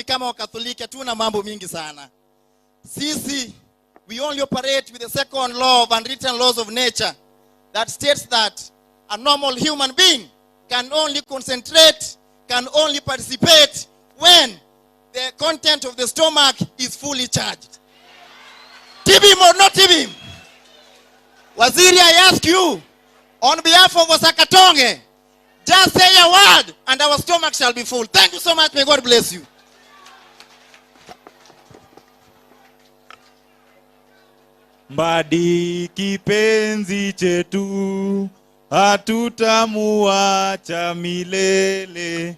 kama Wakatoliki hatuna mambo mingi sana. Sisi, we only operate with the second law of unwritten laws of nature that states that a normal human being can only concentrate, can only participate when the content of the stomach is fully charged. Tib him or not tib him? Waziri, I ask you, on behalf of Osakatonge, just say a word and our stomach shall be full. Thank you so much. May God bless you. Mbadi kipenzi chetu, hatutamuacha milele.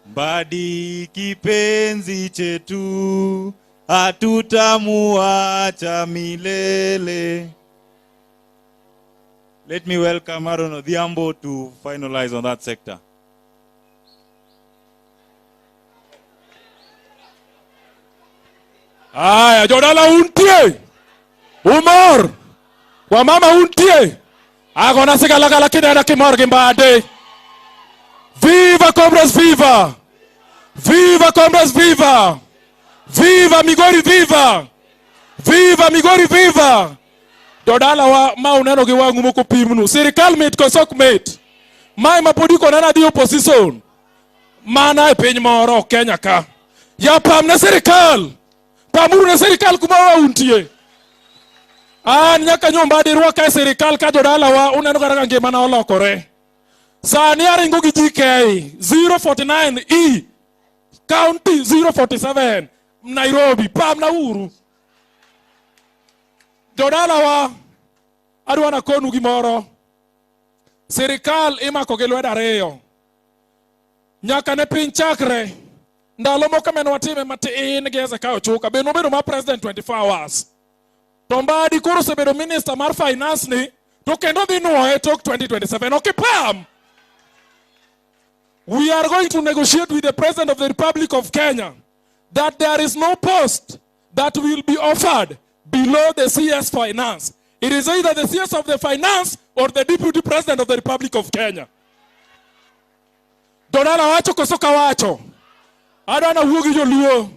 Mbadi kipenzi chetu, hatutamuacha milele. Let me welcome Aaron Odhiambo to finalize on that sector. Aya, Jodala untie. Umor. Wamama untie. Agona sigalagala kinena kimorgi Mbadi. Viva Comrades, viva! Viva Comrades, viva! Viva Migori, viva! Viva Migori, viva! Dodala wa mauneno giwangu muko pimnu. Serikal mit kosok mit. Mai mapodi konana di opposition. Mana e piny moro Kenya ka. Ya pam na serikal. Pamuru na serikal kumawa untie. Nyaka Mbadi ruaka serikal ka Dodala wa uneno karaka ngimana olokore. Sani aringo gi GK 049E County 047 Nairobi pam na uru. Jodala wa adwana konu gimoro. Serikal imako gi lwedo ariyo. Nyaka ne piny chakre ndalo moko men watime matin geze ka ochuka beno bedo ma president 24 hours. To Mbadi koro sebedo minister mar finance ni to kendo dhi nuoye tok 2027. Okay pam. We are going to negotiate with the President of the Republic of Kenya that there is no post that will be offered below the CS Finance. It is either the CS of the Finance or the Deputy President of the Republic of Kenya. Dodala wacho kosoka wacho. Adana wuogi joluo.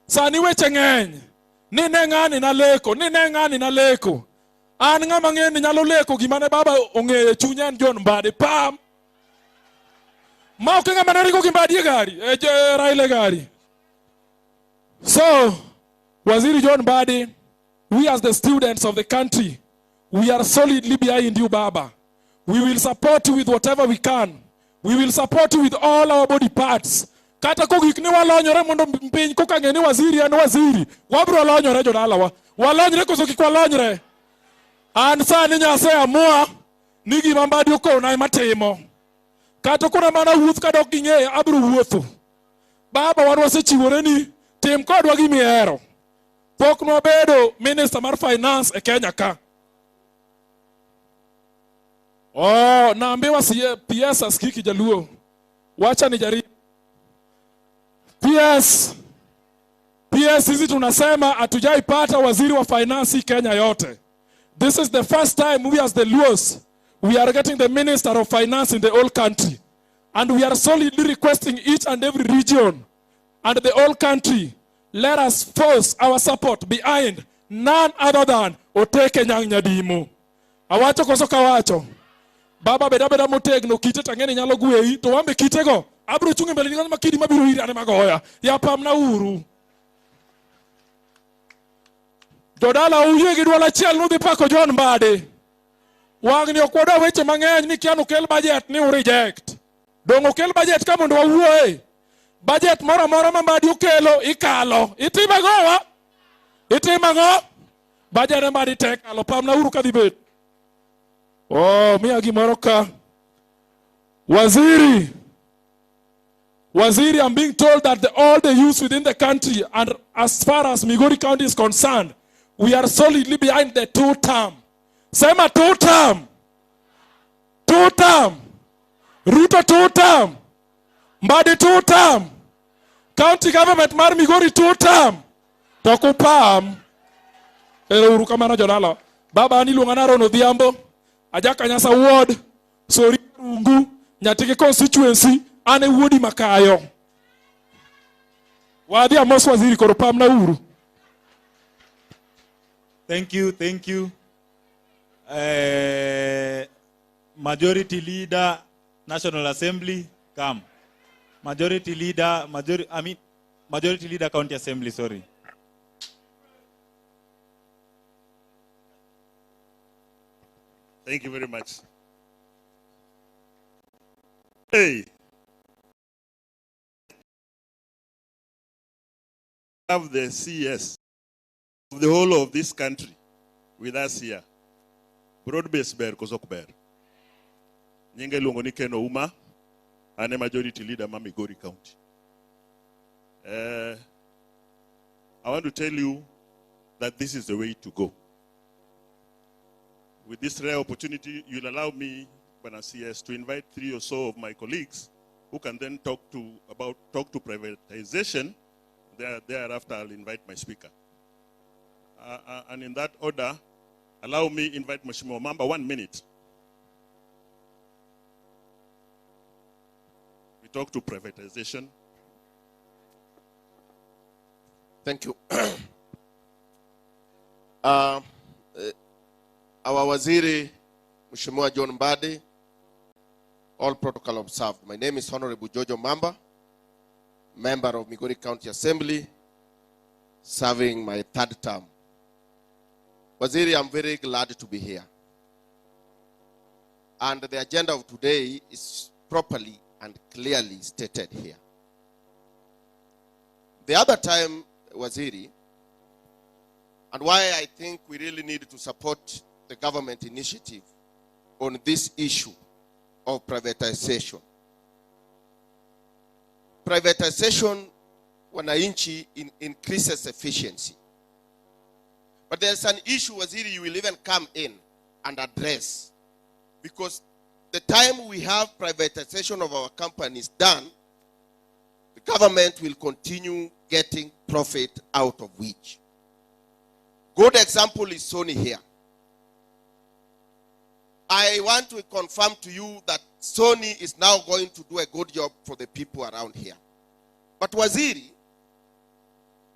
Sani weche ng'eny. Ni ne ng'ani na leko. Ni ne ng'ani na leko. An ng'ama ng'eni nyalo leko gimane baba ong'eye chunyan John Mbadi. Pam. Maukenga manarigo Mbadi gari, Raila gari. So, Waziri John Mbadi, we as the students of the country, we are solidly behind you, Baba. We will support you with whatever we can. We will support you with all our body parts. Kata kogikni walonyore mondo mpiny kokangeni waziri and waziri. Wabro walonyore Jodala wa. Walonyore kosoki kwa walonyore. Ansa ni nyase amua, nigi Mbadi uko na imatemo. Kato kuna mana wuoth kadok ging'eyo abro wuotho. Baba wan wasechiwore ni tim kodwa gimihero. Pok nwabedo minister mar finance e Kenya ka. Naambiwa PS askiki jaluo. Wacha ni jaribu. PS hizi tunasema hatujaipata waziri wa finance Kenya yote. This is the first time we as the Luos, we are getting the Minister of Finance in the whole country. And we are solidly requesting each and every region and the whole country, let us force our support behind none other than Oteke Nyang' Nyadimu. Awacho kosoka wacho. Baba beda motegno kite tangeni nyalo gwei to wambe kitego abro chungi mbele ni makidi mabiro iri ane magoya. Ya pam na uru. Jodala uye gi dwala chiel nudhi pako John Mbadi. Wangni okwoda weche mang'eny ni kiano kel budget ni reject. Dongo kel budget ka mondo wawuoye. Budget moro ma Mbadi okelo ikalo. Itima gowa. Itima go. Budget Mbadi tek kalo pam na uru ka dibet. Miya gimoro ka. Waziri, I'm being told that all the youths within the country, and as far as Migori County is concerned, we are solidly behind the two-term. Sema two-term. Two-term. Ruto two-term. Mbadi two-term. County government mar Migori two-term. Tokupam. Uru kamano Jodala. Baba aniluonga na Aaron Odhiambo. Ajaka Nyasa ward. Sori Rungu. Nyatike constituency. Ane wodi makayo. Wadhi amos waziri koro pamna uru. Thank you. Majority Leader, National Assembly, come. Majority Leader, County Assembly, sorry. Thank you very much. Hey. Have the CS of the whole of this country with us here. Broad-based bear kozok bear. Nyinga luongo ni Ken Ouma, ane majority leader ma Migori County. I want to tell you that this is the way to go. With this rare opportunity, you'll allow me, Bwana CS, to invite 3 or so of my colleagues who can then talk to privatization. Thereafter, I'll invite my speaker. And in that order, allow me invite Mheshimiwa Mamba 1 minute. We talk to privatization. Thank you. Our Waziri, Mheshimiwa John Mbadi, all protocol observed. My name is Honorable Jojo Mamba, member of Migori County Assembly, serving my 3rd term. Waziri, I'm very glad to be here. And the agenda of today is properly and clearly stated here. The other time, Waziri, and why I think we really need to support the government initiative on this issue of privatization. Privatization, wananchi, increases efficiency. But there's an issue, Waziri, you will even come in and address. Because the time we have privatization of our companies done, the government will continue getting profit out of which. Good example is Sony here. I want to confirm to you that Sony is now going to do a good job for the people around here. But Waziri,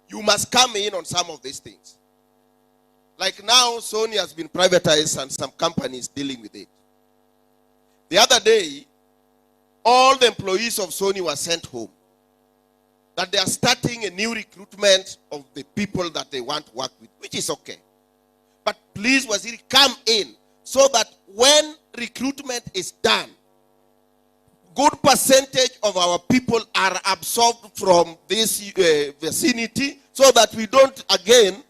you must come in on some of these things. Like now, Sony has been privatized and some companies dealing with it. The other day, all the employees of Sony were sent home. That they are starting a new recruitment of the people that they want to work with, which is okay. But please, Waziri, come in so that when recruitment is done, good percentage of our people are absorbed from this vicinity so that we don't again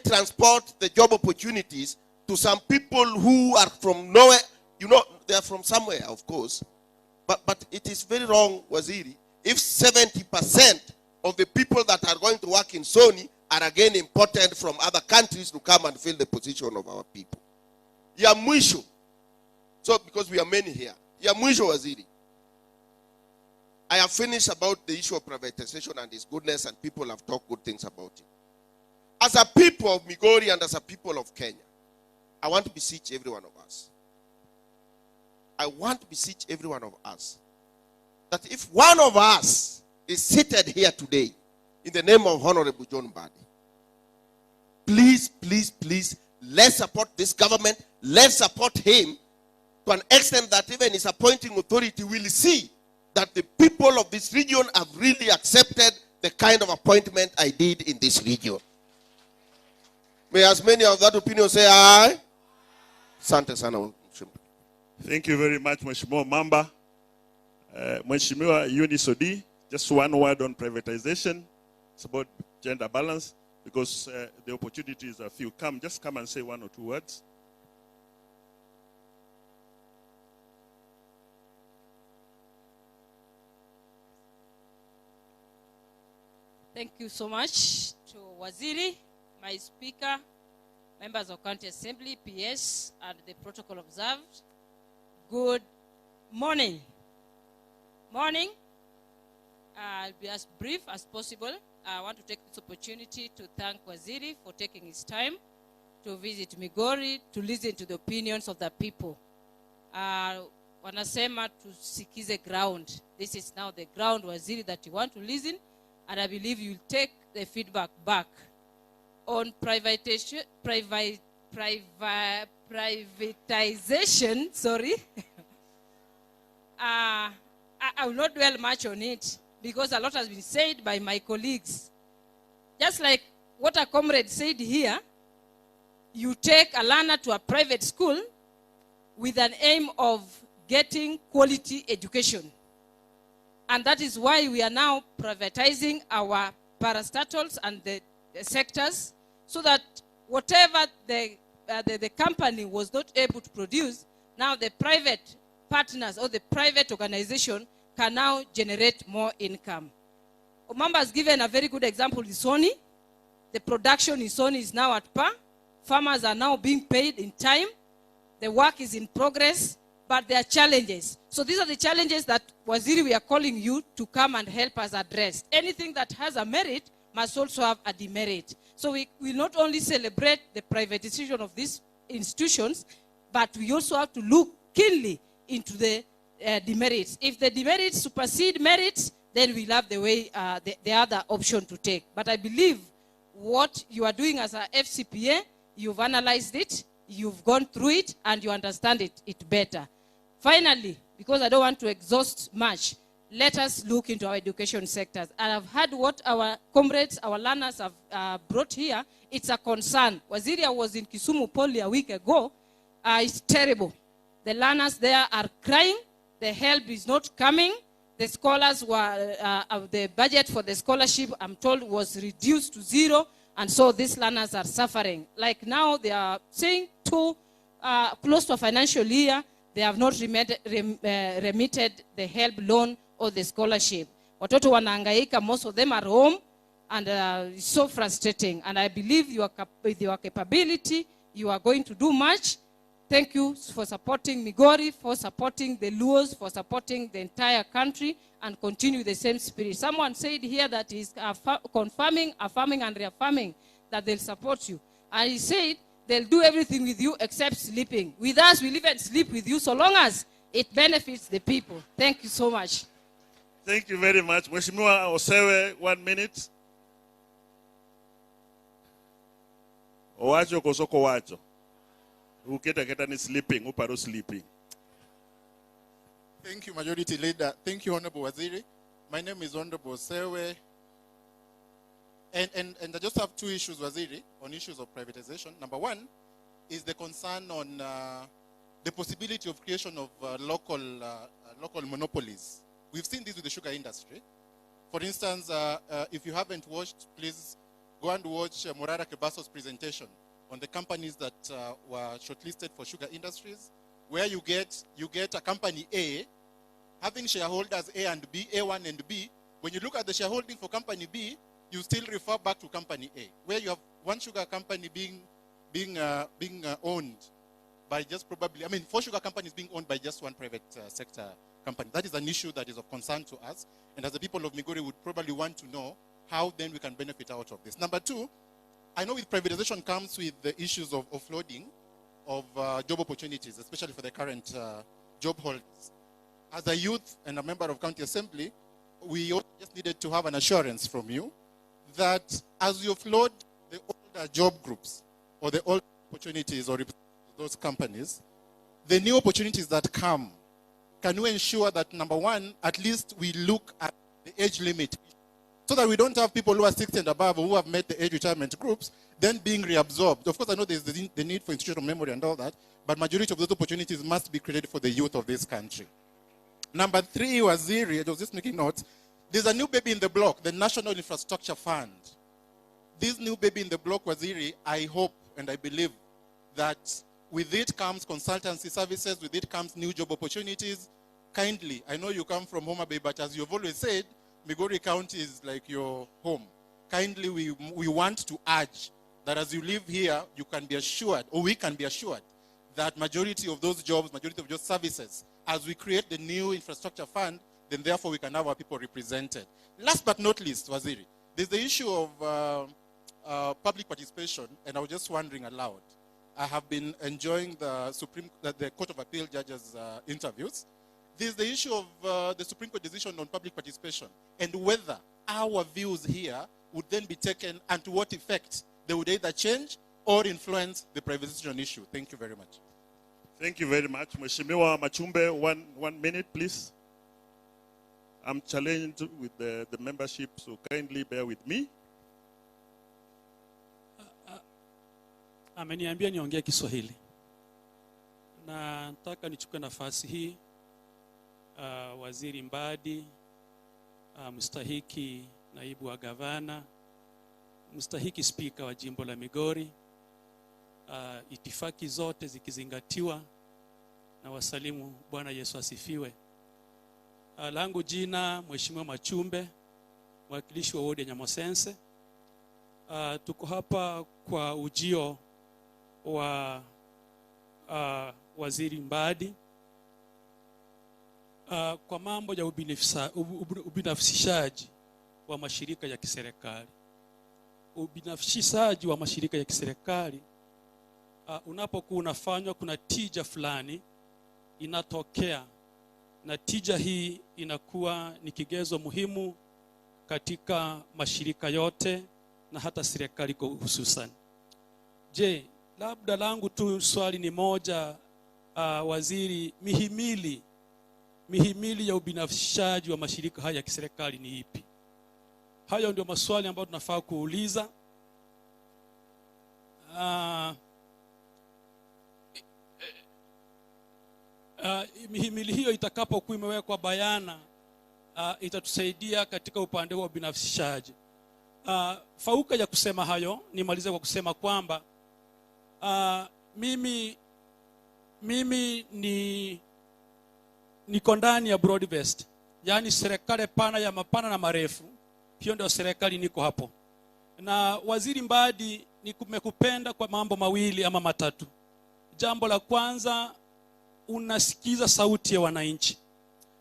transport the job opportunities to some people who are from nowhere. You know, they are from somewhere, of course. But it is very wrong, Waziri, if 70% of the people that are going to work in Sony are again imported from other countries to come and fill the position of our people. Ya mwisho. So, because we are many here. Ya mwisho, Waziri. I have finished about the issue of privatization and its goodness, and people have talked good things about it. As a people of Migori and as a people of Kenya, I want to beseech every one of us. I want to beseech every one of us that if one of us is seated here today in the name of Honorable John Mbadi, please, please, please, let's support this government. Let's support him to an extent that even his appointing authority will see that the people of this region have really accepted the kind of appointment I did in this region. May as many of that opinion say aye. Sante sana. Thank you very much, Mheshimiwa Mamba. Mheshimiwa Unisodi, just one word on privatization. It's about gender balance because the opportunities are few. Just come and say 1 or 2 words. Thank you so much to Waziri, my speaker, members of County Assembly, PS, and the protocol observed. Good morning. Morning. I'll be as brief as possible. I want to take this opportunity to thank Waziri for taking his time to visit Migori, to listen to the opinions of the people. Wanasema tusikize ground. This is now the ground, Waziri, that you want to listen and I believe you'll take the feedback back on privatization. Sorry. I will not dwell much on it because a lot has been said by my colleagues. Just like what a comrade said here, you take a learner to a private school with an aim of getting quality education. And that is why we are now privatizing our parastatals and the sectors, so that whatever the company was not able to produce, now the private partners or the private organization can now generate more income. Omamba has given a very good example in Sony. The production in Sony is now at par. Farmers are now being paid in time. The work is in progress, but there are challenges. So these are the challenges that, Waziri, we are calling you to come and help us address. Anything that has a merit must also have a demerit. So we will not only celebrate the privatization of these institutions, but we also have to look keenly into the demerits. If the demerits supersede merits, then we'll have the way, the other option to take. But I believe what you are doing as a FCPA, you've analyzed it, you've gone through it, and you understand it better. Finally, because I don't want to exhaust much, let us look into our education sectors. And I've heard what our comrades, our learners have brought here. It's a concern. Waziri was in Kisumu Poly a week ago. It's terrible. The learners there are crying. The help is not coming. The scholars were, the budget for the scholarship, I'm told, was reduced to 0. And so these learners are suffering. Like now, they are saying close to a financial year, they have not remitted the help loan or the scholarship. Watoto wanahangaika, most of them are home, and it's so frustrating. And I believe with your capability, you are going to do much. Thank you for supporting Migori, for supporting the Luos, for supporting the entire country, and continue the same spirit. Someone said here that he's confirming, affirming, and reaffirming that they'll support you. And he said they'll do everything with you except sleeping. With us, we'll even sleep with you so long as it benefits the people. Thank you so much. Thank you very much. Mheshimiwa Osewe, 1 minute. Owacho kosoko wacho. Uketa ni sleeping, uparo sleeping. Thank you, Majority Leader. Thank you, Honorable Waziri. My name is Honorable Sewe. And I just have 2 issues, Waziri, on issues of privatization. Number 1 is the concern on the possibility of creation of local monopolies. We've seen this with the sugar industry. For instance, if you haven't watched, please go and watch Morara Kebaso's presentation on the companies that were shortlisted for sugar industries, where you get a company A having shareholders A and B, A1 and B. When you look at the shareholding for company B, you still refer back to company A, where you have one sugar company being owned by just probably, 4 sugar companies being owned by just one private sector company. That is an issue that is of concern to us. And as the people of Migori would probably want to know how then we can benefit out of this. Number 2, I know with privatization comes with the issues of offloading of job opportunities, especially for the current job holders. As a youth and a member of County Assembly, we just needed to have an assurance from you that as you offload the older job groups or the old opportunities or those companies, the new opportunities that come, can you ensure that, number 1, at least we look at the age limit, so that we don't have people who are 60 and above or who have met the age retirement groups then being reabsorbed. Of course, I know there's the need for institutional memory and all that, but majority of those opportunities must be created for the youth of this country. Number 3, Waziri, I was just making notes. There's a new baby in the block, the National Infrastructure Fund. This new baby in the block, Waziri, I hope and I believe that with it comes consultancy services, with it comes new job opportunities. Kindly, I know you come from Homa Bay, but as you've always said, Migori County is like your home. Kindly, we want to urge that as you live here, you can be assured, or we can be assured, that majority of those jobs, majority of those services, as we create the new infrastructure fund, then therefore we can have our people represented. Last but not least, Waziri, there's the issue of public participation, and I was just wondering aloud. I have been enjoying the Court of Appeal judges' interviews. There's the issue of the Supreme Court decision on public participation and whether our views here would then be taken, and to what effect they would either change or influence the privatization issue. Thank you very much. Thank you very much. Mheshimiwa Machumbe, one minute, please. I'm challenged with the membership, so kindly bear with me. Ameniambia niongee Kiswahili. Na nataka nichukue nafasi hii Waziri Mbadi, mstahiki naibu wa gavana, mstahiki spika wa jimbo la Migori, itifaki zote zikizingatiwa, na wasalimu. Bwana Yesu asifiwe. Langu jina Mheshimiwa Machumbe, mwakilishi wa wodi ya Nyamosense. Tuko hapa kwa ujio wa Waziri Mbadi kwa mambo ya ubinafsishaji wa mashirika ya kiserikali. Ubinafsishaji wa mashirika ya kiserikali unapokuwa unafanywa, kuna tija fulani inatokea, na tija hii inakuwa ni kigezo muhimu katika mashirika yote na hata serikali kwa hususan. Je, labda langu tu swali ni moja, waziri, mihimili ya ubinafsishaji wa mashirika haya ya kiserikali ni ipi? Hayo ndio maswali ambayo tunafaa kuuliza. Mihimili hiyo itakapokuwa imewekwa bayana, itatusaidia katika upande wa ubinafsishaji. Fauka ya kusema hayo, nimalize kwa kusema kwamba mimi niko ndani ya broad based, yani serikali pana ya mapana na marefu. Hiyo ndio serikali niko hapo. Na Waziri Mbadi, nimekupenda kwa mambo mawili ama matatu. Jambo la kwanza, unasikiza sauti ya wananchi,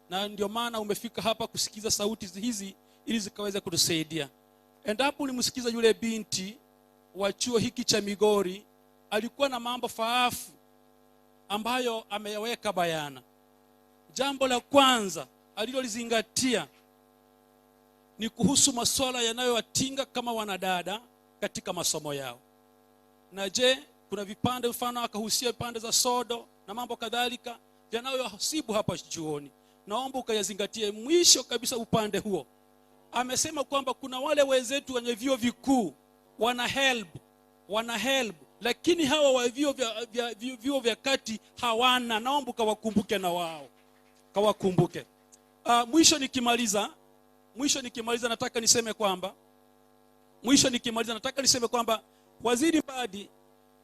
na ndio maana umefika hapa kusikiza sauti hizi ili zikaweze kutusaidia. Endapo ulimsikiza yule binti wa chuo hiki cha Migori, alikuwa na mambo faafu ambayo ameyaweka bayana. Jambo la kwanza alilolizingatia ni kuhusu masuala yanayowatinga kama wanadada katika masomo yao. Na je, kuna vipande, mfano akahusia vipande za sodo na mambo kadhalika yanayohasibu hapa chuoni. Naomba ukayazingatie. Mwisho kabisa upande huo, amesema kwamba kuna wale wenzetu wenye vyuo vikuu wana help, lakini hawa wa vyuo vya kati hawana. Naomba kawakumbuke na wao, kawakumbuke. Mwisho nikimaliza nataka niseme kwamba Waziri Mbadi,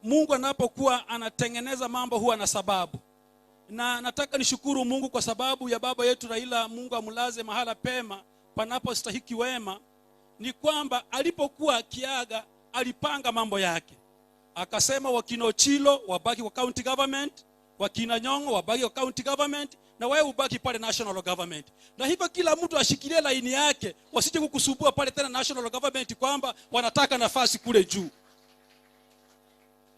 Mungu anapokuwa anatengeneza mambo huwa na sababu. Na nataka nishukuru Mungu kwa sababu ya baba yetu Raila, Mungu amlaze mahala pema panapostahiki wema, ni kwamba alipokuwa akiaga alipanga mambo yake. Akasema Wakinochilo wabaki kwa county government, Wakinanyongo wabaki kwa county government, na wewe ubaki pale national government. Na hivyo kila mtu ashikilie laini yake, wasije kukusubua pale tena national government kwamba wanataka nafasi kule juu.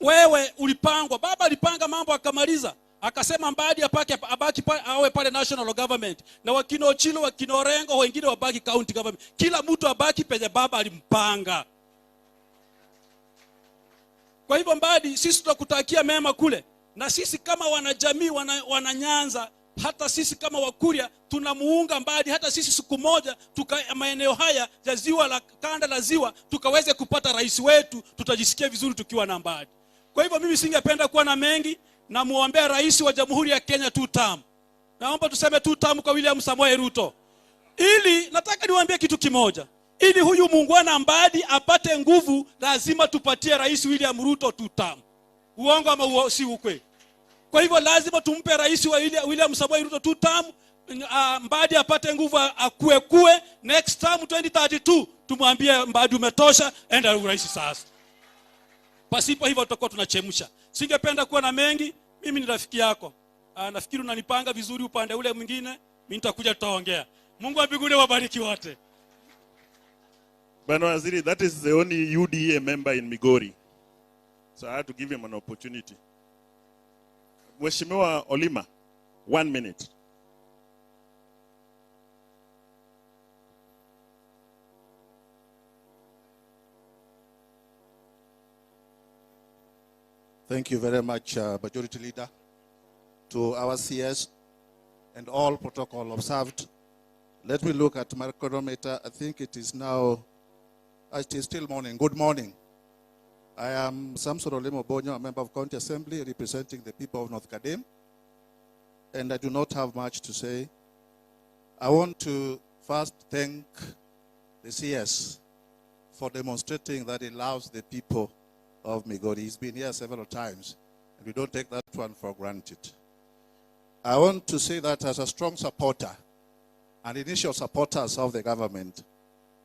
Wewe ulipangwa, baba alipanga mambo akamaliza. Akasema Mbadi abaki pale, awe pale national government, na Wakinochilo, Wakinorengo wengine wabaki county government. Kila mtu abaki penye baba alimpanga. Kwa hivyo Mbadi, sisi tunakutakia mema kule. Na sisi kama wanajamii wananyanza, hata sisi kama Wakuria tunamuunga Mbadi. Hata sisi siku moja maeneo haya ya ziwa la kanda la ziwa tukaweze kupata rais wetu, tutajisikia vizuri tukiwa na Mbadi. Kwa hivyo mimi singependa kuwa na mengi, na muombea rais wa Jamhuri ya Kenya 2 term. Naomba tuseme 2 term kwa William Samoei Ruto. Ili nataka niwaambie kitu kimoja. Ili huyu muungwana Mbadi apate nguvu, lazima tupatie rais William Ruto 2 term. Uongo ama si ukweli? Kwa hivyo lazima tumpe rais wa William Samoei Ruto 2 term. Mbadi apate nguvu, akue next term 2032 tumwambie Mbadi umetosha, enda urais sasa. Pasipo hivyo tutakuwa tunachemsha. Singependa kuwa na mengi. Mimi ni rafiki yako. Nafikiri unanipanga vizuri upande ule mwingine. Mimi nitakuja tutaongea. Mungu wa mbinguni wabariki wote. Bwana Waziri, that is the only UDA member in Migori. So I had to give him an opportunity. Mheshimiwa Olima, 1 minute. Thank you very much, Majority Leader. To our CS and all protocol observed. Let me look at my chronometer. I think it is now, it is still morning. Good morning. I am Samson Olemo Bonyo, a member of County Assembly representing the people of North Kadem. And I do not have much to say. I want to first thank the CS for demonstrating that he loves the people of Migori. He's been here several times, and we don't take that one for granted. I want to say that as a strong supporter and initial supporters of the government,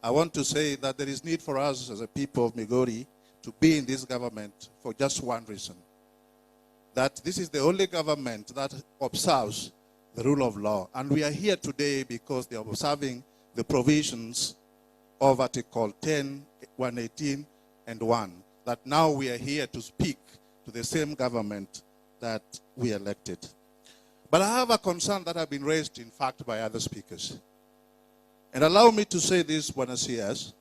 I want to say that there is need for us as a people of Migori to be in this government for just one reason. That this is the only government that observes the rule of law. And we are here today because they are observing the provisions of Article 10, 118, and 1. That now we are here to speak to the same government that we elected. But I have a concern that has been raised, in fact, by other speakers. And allow me to say this, Buenos Aires,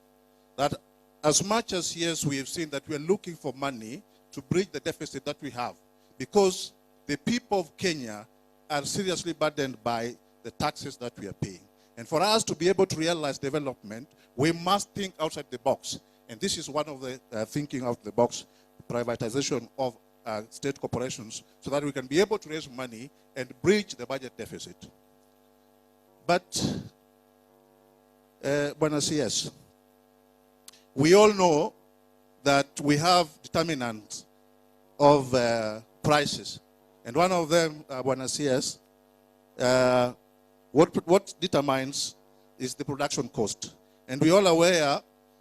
that as much as yes, we have seen that we are looking for money to bridge the deficit that we have, because the people of Kenya are seriously burdened by the taxes that we are paying. And for us to be able to realize development, we must think outside the box. And this is one of the thinking out of the box, privatization of state corporations, so that we can be able to raise money and bridge the budget deficit. But, Buenos Aires, we all know that we have determinants of prices. And one of them, Buenos Aires, what determines is the production cost. And we're all aware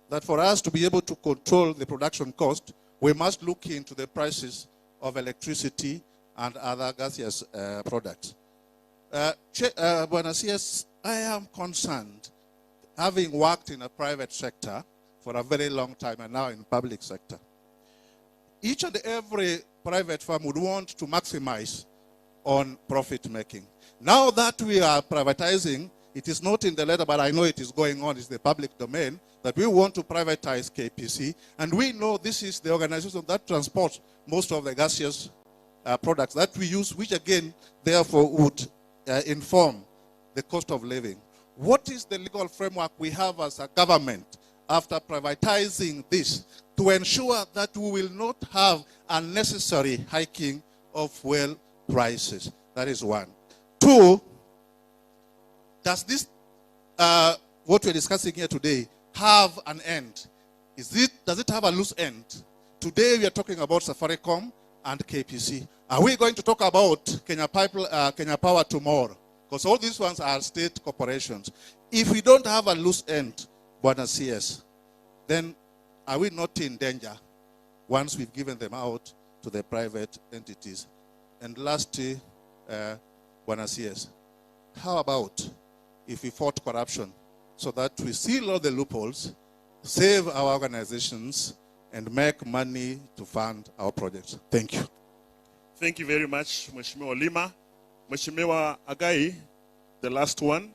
that for us to be able to control the production cost, we must look into the prices of electricity and other gaseous products. Buenos Aires, I am concerned, having worked in a private sector for a very long time and now in public sector. Each and every private firm would want to maximize on profit making. Now that we are privatizing, it is not in the letter, but I know it is going on, it's the public domain, that we want to privatize KPC. And we know this is the organization that transports most of the gaseous products that we use, which again, therefore, would inform the cost of living. What is the legal framework we have as a government after privatizing this to ensure that we will not have unnecessary hiking of fuel prices? That is one. Two, does this, what we're discussing here today, have an end? Does it have a loose end? Today we are talking about Safaricom and KPC. Are we going to talk about Kenya Power tomorrow? Because all these ones are state corporations. If we don't have a loose end, Buenos Aires, then are we not in danger once we've given them out to the private entities? And lastly, Buenos Aires, how about if we fought corruption so that we seal all the loopholes, save our organizations, and make money to fund our projects? Thank you. Thank you very much, Mheshimiwa Lima. Mheshimiwa Agai, the last one,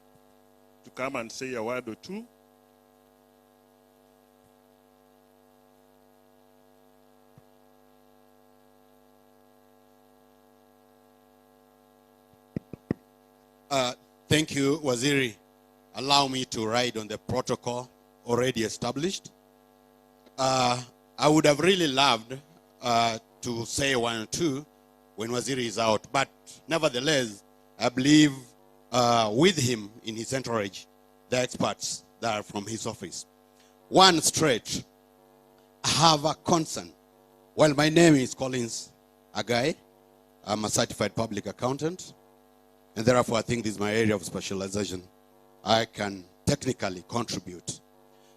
to come and say a word or two. Thank you, Waziri. Allow me to ride on the protocol already established. I would have really loved to say one or two when Waziri is out, but nevertheless, I believe with him in his entourage, the experts that are from his office. One straight, I have a concern. Well, my name is Collins Agai. I'm a certified public accountant, and therefore I think this is my area of specialization. I can technically contribute.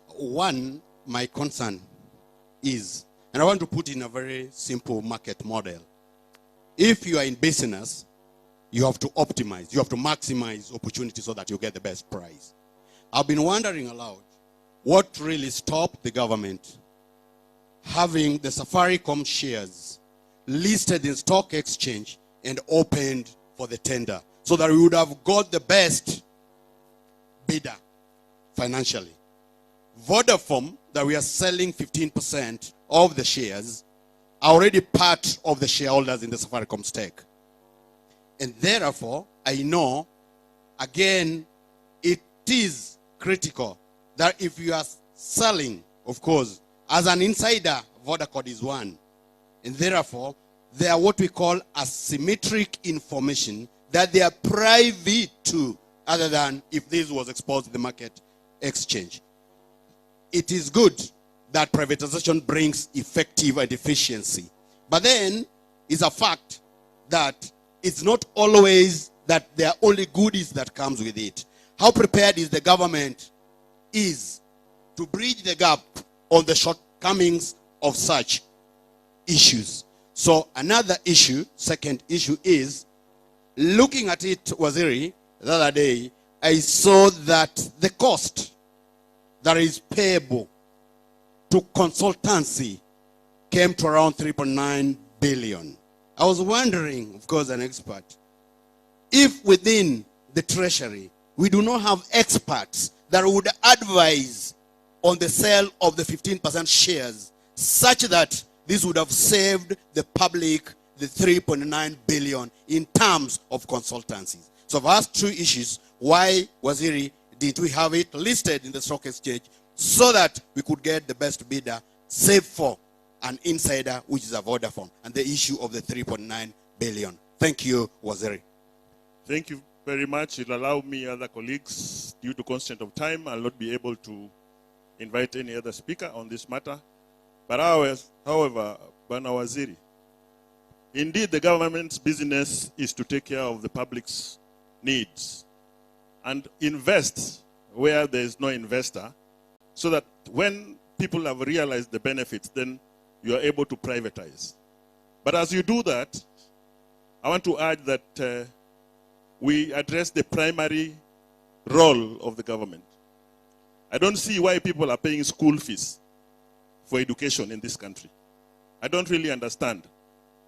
One, my concern is, and I want to put in a very simple market model. If you are in business, you have to optimize, you have to maximize opportunity so that you get the best price. I've been wondering aloud, what really stopped the government having the Safaricom shares listed in stock exchange and opened for the tender, so that we would have got the best bidder financially. Vodafone, that we are selling 15% of the shares, are already part of the shareholders in the Safaricom stake. And therefore, I know, again, it is critical that if you are selling, of course, as an insider, Vodacom is one. And therefore, they are what we call asymmetric information that they are private to, other than if this was exposed to the market exchange. It is good that privatization brings effective and efficiency. But then, it's a fact that it's not always that there are only goodies that comes with it. How prepared is the government is to bridge the gap on the shortcomings of such issues? So another issue, second issue, is looking at it, Waziri, the other day, I saw that the cost that is payable to consultancy came to around 3.9 billion. I was wondering, of course, an expert, if within the treasury we do not have experts that would advise on the sale of the 15% shares, such that this would have saved the public the 3.9 billion in terms of consultancies. So I've asked two issues. Why, Waziri, did we have it listed in the stock exchange so that we could get the best bidder, save for an insider, which is a Vodafone, and the issue of the 3.9 billion. Thank you, Waziri. Thank you very much. It'll allow me, other colleagues, due to constraint of time, I'll not be able to invite any other speaker on this matter. But however, Bwana Waziri, indeed the government's business is to take care of the public's needs and invest where there is no investor, so that when people have realized the benefits, then you are able to privatize. But as you do that, I want to add that we address the primary role of the government. I don't see why people are paying school fees for education in this country. I don't really understand.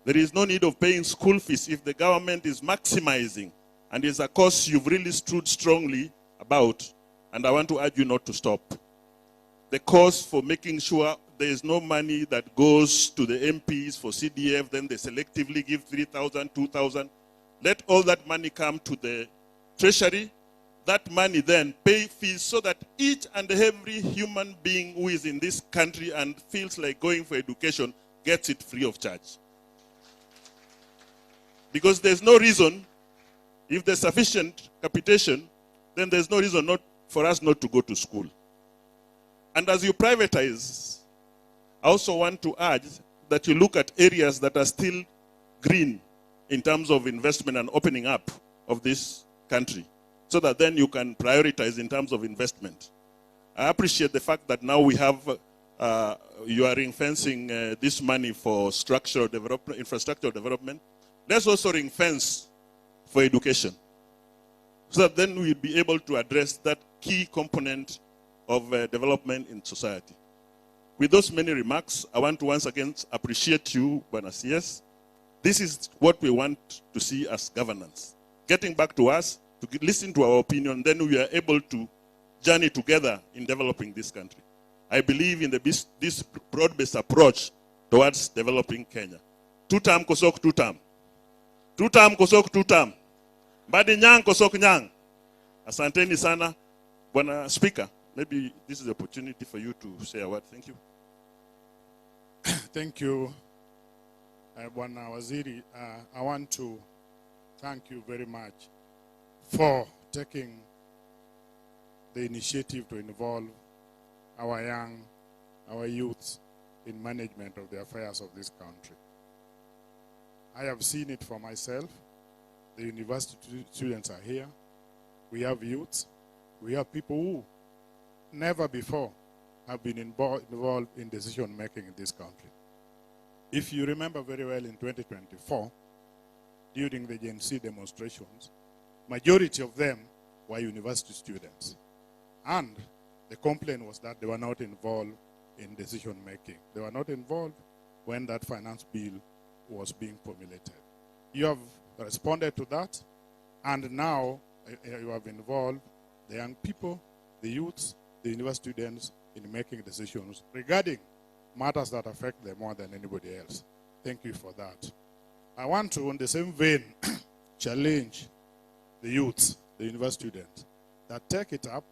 There is no need of paying school fees if the government is maximizing, and is a cause you've really stood strongly about, and I want to urge you not to stop. The cause for making sure there is no money that goes to the MPs for CDF, then they selectively give 3,000, 2,000. Let all that money come to the treasury. That money then pay fees so that each and every human being who is in this country and feels like going for education gets it free of charge. Because there's no reason, if there's sufficient capitation, then there's no reason not for us not to go to school. And as you privatize, I also want to urge that you look at areas that are still green in terms of investment and opening up of this country, so that then you can prioritize in terms of investment. I appreciate the fact that now we have, you are ring-fencing this money for structural development, infrastructure development. Let's also ring-fence for education, so that then we'll be able to address that key component of development in society. With those many remarks, I want to once again appreciate you, Bwana CS. This is what we want to see as governance. Getting back to us, to listen to our opinion, then we are able to journey together in developing this country. I believe in this broad-based approach towards developing Kenya. Two-term kosok two-term. Two-term kosok two-term. Mbadi nyang kosok nyang. Asanteni sana. Bwana Speaker, maybe this is the opportunity for you to say a word. Thank you. Thank you, Bwana Waziri. I want to thank you very much for taking the initiative to involve our youths in management of the affairs of this country. I have seen it for myself. The university students are here. We have youths. We have people who never before have been involved in decision making in this country. If you remember very well, in 2024, during the Gen Z demonstrations, majority of them were university students. And the complaint was that they were not involved in decision making. They were not involved when that finance bill was being formulated. You have responded to that, and now you have involved the young people, the youths, the university students in making decisions regarding matters that affect them more than anybody else. Thank you for that. I want to, in the same vein, challenge the youths, the university students, that take it up,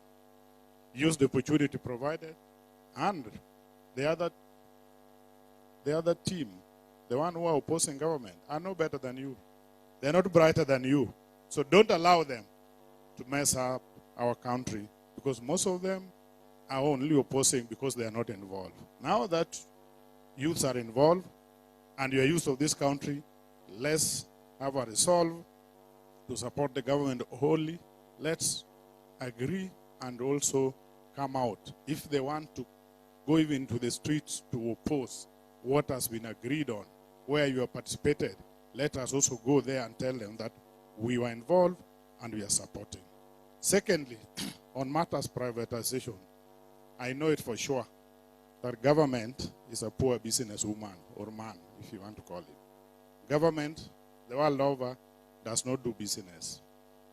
use the opportunity provided, and the other team, the one who are opposing government, are no better than you. They're not brighter than you. So don't allow them to mess up our country, because most of them are only opposing because they are not involved. Now that youths are involved and you are youth of this country, let's have a resolve to support the government wholly. Let's agree and also come out. If they want to go even to the streets to oppose what has been agreed on, where you have participated, let us also go there and tell them that we were involved and we are supporting. Secondly, on matters privatization, I know it for sure that government is a poor businesswoman or man, if you want to call it. Government, the world over, does not do business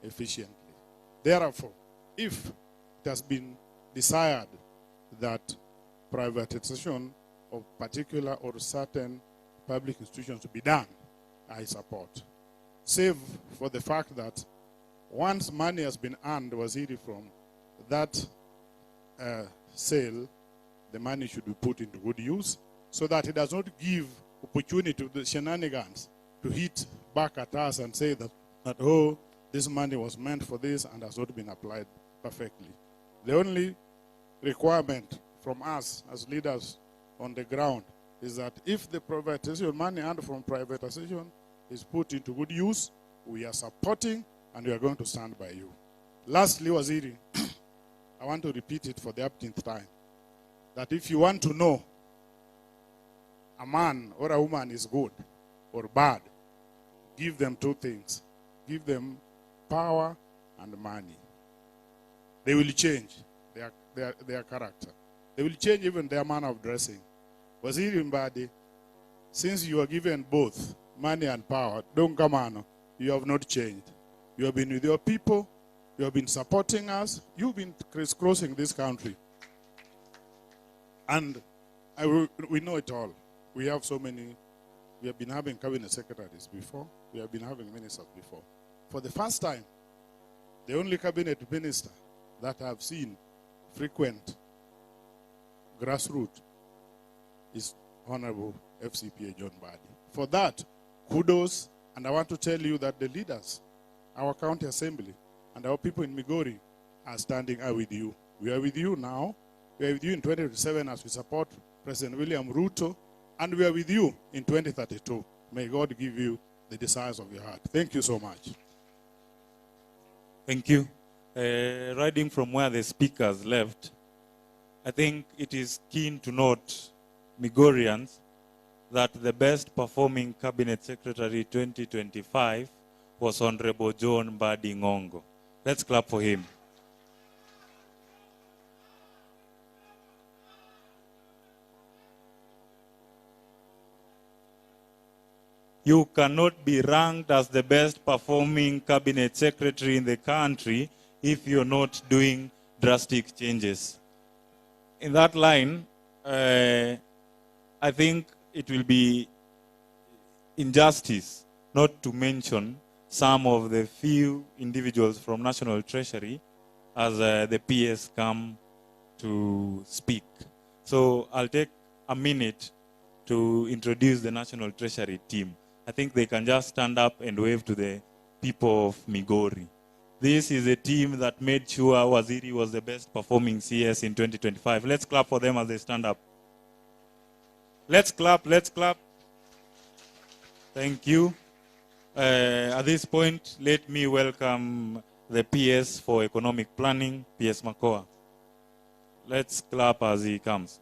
efficiently. Therefore, if it has been desired that privatization of particular or certain public institutions to be done, I support. Save for the fact that once money has been earned, Waziri, from that sale, the money should be put into good use so that it does not give opportunity to the shenanigans to hit back at us and say that oh, this money was meant for this and has not been applied perfectly. The only requirement from us as leaders on the ground is that if the privatization money earned from privatization is put into good use, we are supporting and we are going to stand by you. Lastly, Waziri, I want to repeat it for the 18th time, that if you want to know a man or a woman is good or bad, give them two things. Give them power and money. They will change their character. They will change even their manner of dressing. Waziri Mbadi, since you are given both money and power, don't come on, you have not changed. You have been with your people, you have been supporting us, you've been crisscrossing this country. And we know it all. We have so many, we have been having cabinet secretaries before, we have been having ministers before. For the first time, the only cabinet minister that I've seen frequent grassroots is Honorable FCPA John Mbadi. For that, kudos, and I want to tell you that the leaders, our county assembly, and our people in Migori are standing with you. We are with you now. We are with you in 2027 as we support President William Ruto, and we are with you in 2032. May God give you the desires of your heart. Thank you so much. Thank you. Riding from where the speakers left, I think it is keen to note, Migorians, that the best performing Cabinet Secretary 2025 was Honorable John Mbadi Ngongo. Let's clap for him. You cannot be ranked as the best performing cabinet secretary in the country if you're not doing drastic changes. In that line, I think it will be injustice not to mention some of the few individuals from National Treasury as the PS come to speak. So I'll take a minute to introduce the National Treasury team. I think they can just stand up and wave to the people of Migori. This is a team that made sure Waziri was the best performing CS in 2025. Let's clap for them as they stand up. Let's clap, let's clap. Thank you. At this point, let me welcome the PS for Economic Planning, PS Makoa. Let's clap as he comes.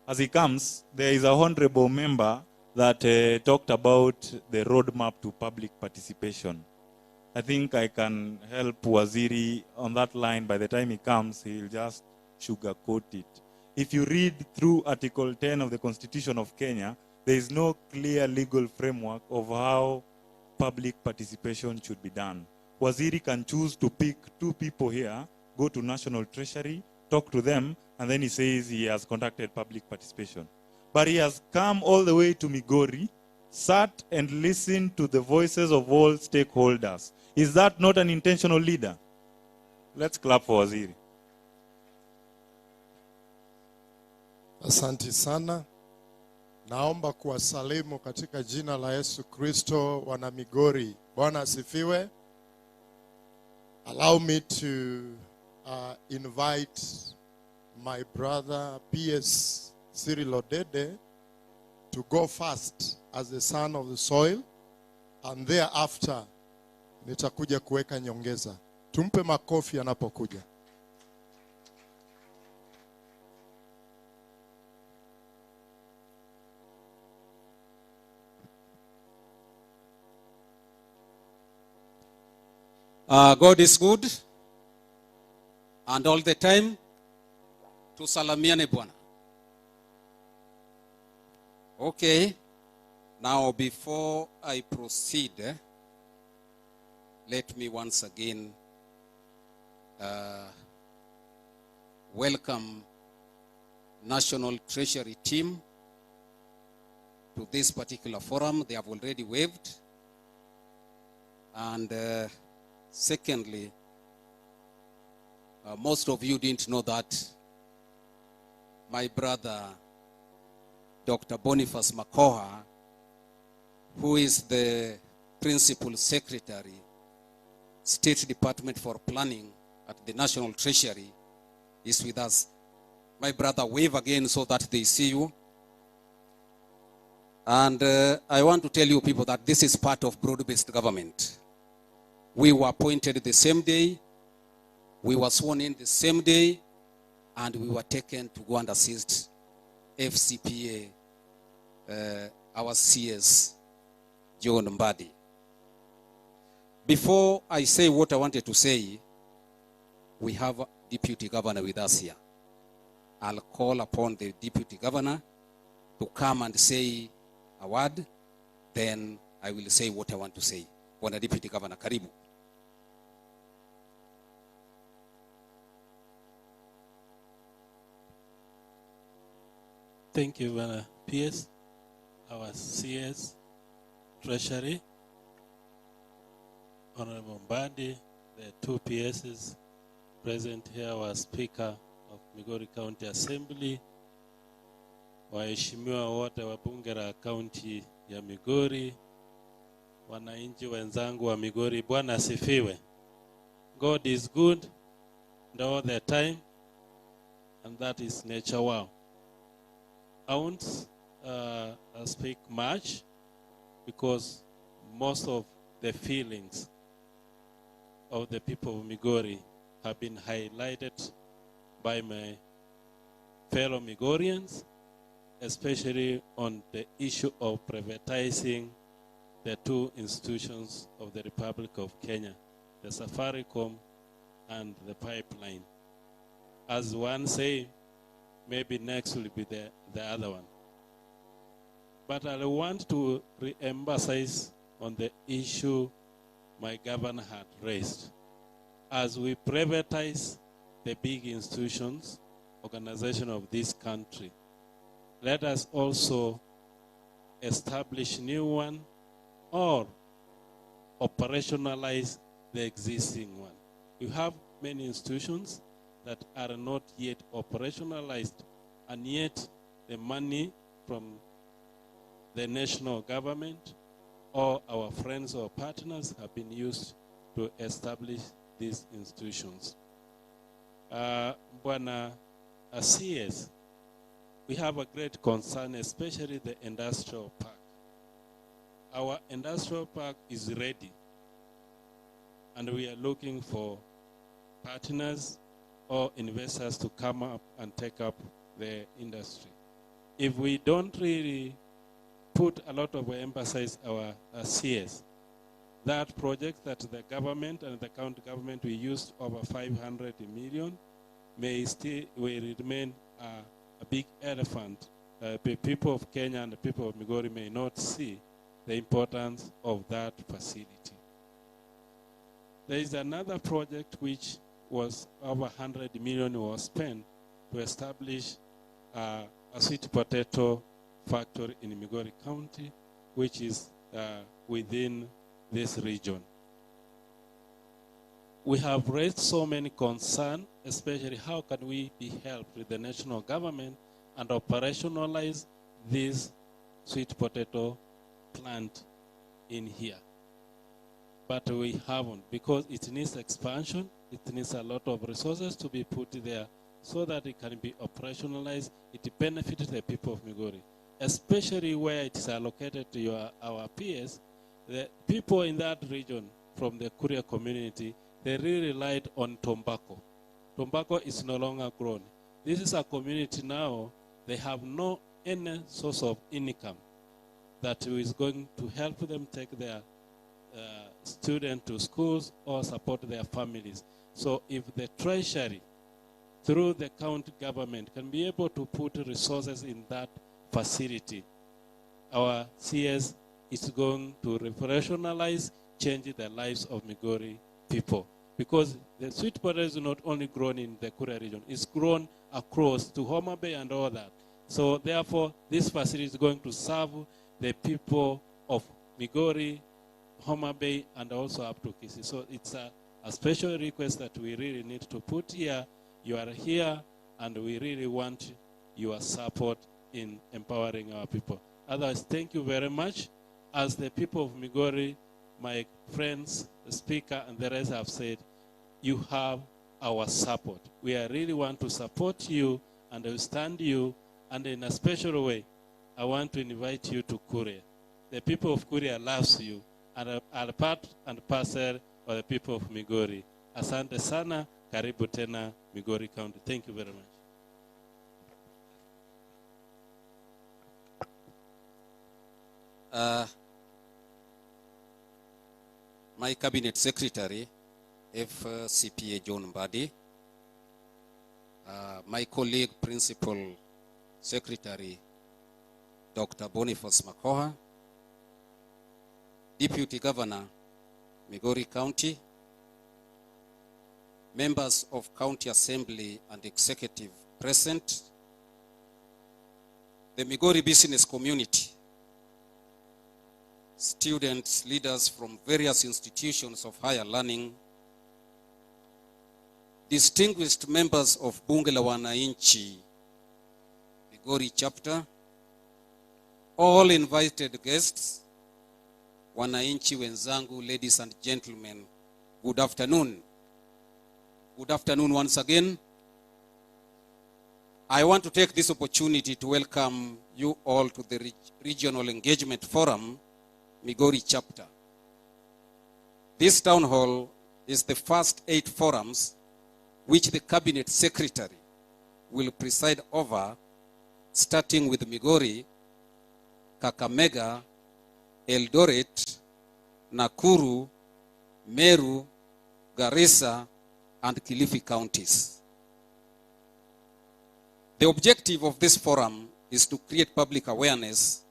As he comes, there is a honorable member that talked about the roadmap to public participation. I think I can help Waziri on that line. By the time he comes, he'll just sugarcoat it. If you read through Article 10 of the Constitution of Kenya, there is no clear legal framework of how public participation should be done. Waziri can choose to pick 2 people here, go to National Treasury, talk to them, and then he says he has conducted public participation. But he has come all the way to Migori, sat and listened to the voices of all stakeholders. Is that not an intentional leader? Let's clap for Waziri. Asante sana. Naomba kuwasalimu katika jina la Yesu Kristo wana Migori. Bwana asifiwe. Allow me to invite my brother PS Cyril Odede to go first as the son of the soil, and thereafter nitakuja kuweka nyongeza. Tumpe makofi anapokuja. God is good, and all the time tusalamiane Bwana. Okay, now before I proceed, let me once again welcome National Treasury team to this particular forum. They have already waved. And secondly, most of you didn't know that my brother, Dr. Boniface Makoha, who is the Principal Secretary, State Department for Planning at the National Treasury, is with us. My brother, wave again so that they see you. And I want to tell you people that this is part of broad-based government. We were appointed the same day, we were sworn in the same day, and we were taken to go and assist FCPA, our CS, John Mbadi. Before I say what I wanted to say, we have a Deputy Governor with us here. I'll call upon the Deputy Governor to come and say a word, then I will say what I want to say. Bwana Deputy Governor, karibu. Thank you, PS, our CS, Treasury, Honorable Mbadi, the 2 PSs present here, our Speaker of Migori County Assembly, waheshimiwa wote wa bunge la kaunti ya Migori, wananchi wenzangu wa Migori, Bwana asifiwe. God is good and all the time, and that is nature. Wow. I won't speak much because most of the feelings of the people of Migori have been highlighted by my fellow Migorians, especially on the issue of privatizing the 2 institutions of the Republic of Kenya, the Safaricom and the pipeline. As one say, maybe next will be the other one. But I want to re-emphasize on the issue my governor had raised. As we privatize the big institutions, organization of this country, let us also establish new one or operationalize the existing one. You have many institutions that are not yet operationalized, and yet the money from the national government or our friends or partners have been used to establish these institutions. Bwana CS, we have a great concern, especially the industrial park. Our industrial park is ready, and we are looking for partners or investors to come up and take up the industry. If we don't really put a lot of emphasis our CS, that project that the government and the county government we used over 500 million will remain a big elephant. The people of Kenya and the people of Migori may not see the importance of that facility. There is another project which was over 100 million was spent to establish a sweet potato factory in Migori County, which is within this region. We have raised so many concerns, especially how can we be helped with the national government and operationalize this sweet potato plant in here. But we haven't, because it needs expansion, it needs a lot of resources to be put there so that it can be operationalized. It benefits the people of Migori, especially where it is allocated to our peers. The people in that region from the Kuria community, they really relied on tobacco. Tobacco is no longer grown. This is a community now, they have no any source of income that is going to help them take their students to schools or support their families. So if the treasury, through the county government, can be able to put resources in that facility, our CS is going to operationalize, change the lives of Migori people. Because the sweet potato is not only grown in the Kuria region, it's grown across to Homa Bay and all that. So therefore, this facility is going to serve the people of Migori, Homa Bay, and also up to Kisii. So it's a special request that we really need to put here. You are here, and we really want your support in empowering our people. Otherwise, thank you very much. As the people of Migori, my friends, the speaker, and the rest have said, you have our support. We really want to support you and understand you, and in a special way, I want to invite you to Kuria. The people of Kuria loves you, and are part and parcel of the people of Migori. Asante sana, karibu tena Migori County. Thank you very much. My Cabinet Secretary, FCPA John Mbadi, my colleague, Principal Secretary, Dr. Boniface Makoha, Deputy Governor, Migori County, members of County Assembly and Executive present, the Migori business community, students, leaders from various institutions of higher learning, distinguished members of Bunge la Wananchi, Migori chapter, all invited guests, Wananchi wenzangu, ladies and gentlemen, good afternoon. Good afternoon once again. I want to take this opportunity to welcome you all to the Regional Engagement Forum, Migori chapter. This town hall is the first 8 forums which the Cabinet Secretary will preside over, starting with Migori, Kakamega, Eldoret, Nakuru, Meru, Garissa, and Kilifi counties. The objective of this forum is to create public awareness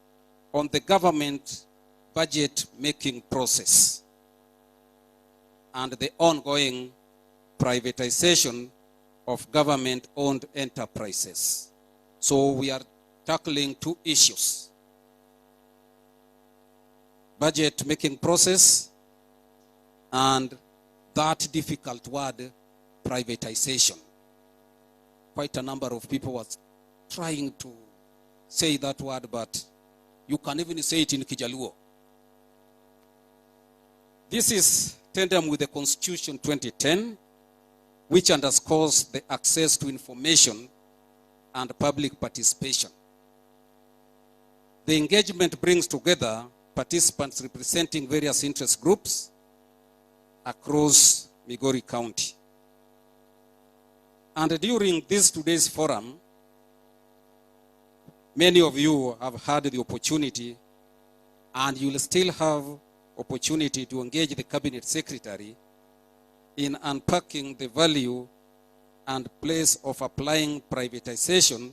on the government budget making process and the ongoing privatization of government-owned enterprises. So we are tackling 2 issues: budget making process and that difficult word, privatization. Quite a number of people were trying to say that word, but you can even say it in Kijaluo. This is tandem with the Constitution 2010, which underscores the access to information and public participation. The engagement brings together participants representing various interest groups across Migori County. And during today's forum, many of you have had the opportunity, and you will still have opportunity to engage the Cabinet Secretary in unpacking the value and place of applying privatization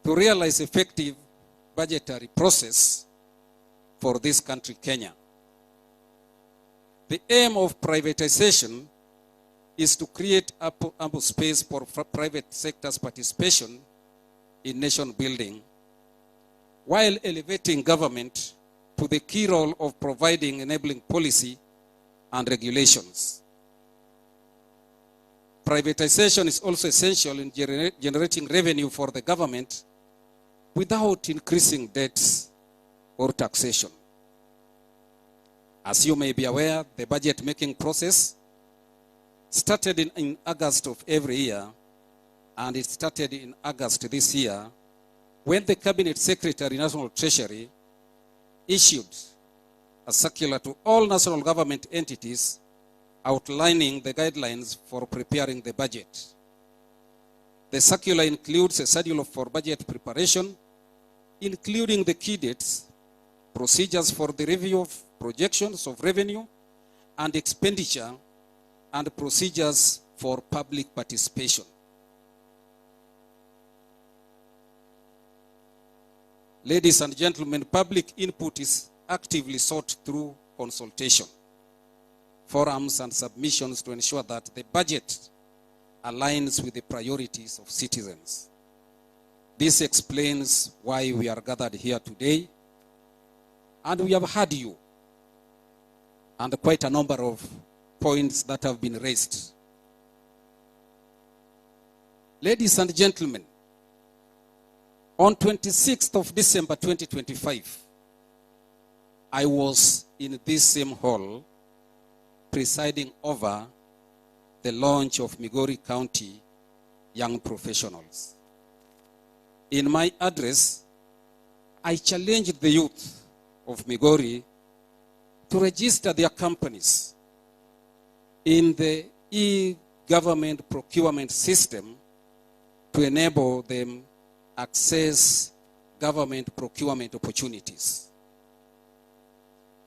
to realize effective budgetary process for this country, Kenya. The aim of privatization is to create ample space for private sector's participation in nation building, while elevating government to the key role of providing enabling policy and regulations. Privatization is also essential in generating revenue for the government without increasing debts or taxation. As you may be aware, the budget making process started in August of every year, and it started in August this year when the Cabinet Secretary, National Treasury, issued a circular to all national government entities outlining the guidelines for preparing the budget. The circular includes a schedule for budget preparation, including the key dates, procedures for the review of projections of revenue and expenditure, and procedures for public participation. Ladies and gentlemen, public input is actively sought through consultation, forums, and submissions to ensure that the budget aligns with the priorities of citizens. This explains why we are gathered here today, and we have heard you, and quite a number of points that have been raised. Ladies and gentlemen, on 26th of December 2025, I was in this same hall presiding over the launch of Migori County Young Professionals. In my address, I challenged the youth of Migori to register their companies in the e-government procurement system to enable them access government procurement opportunities,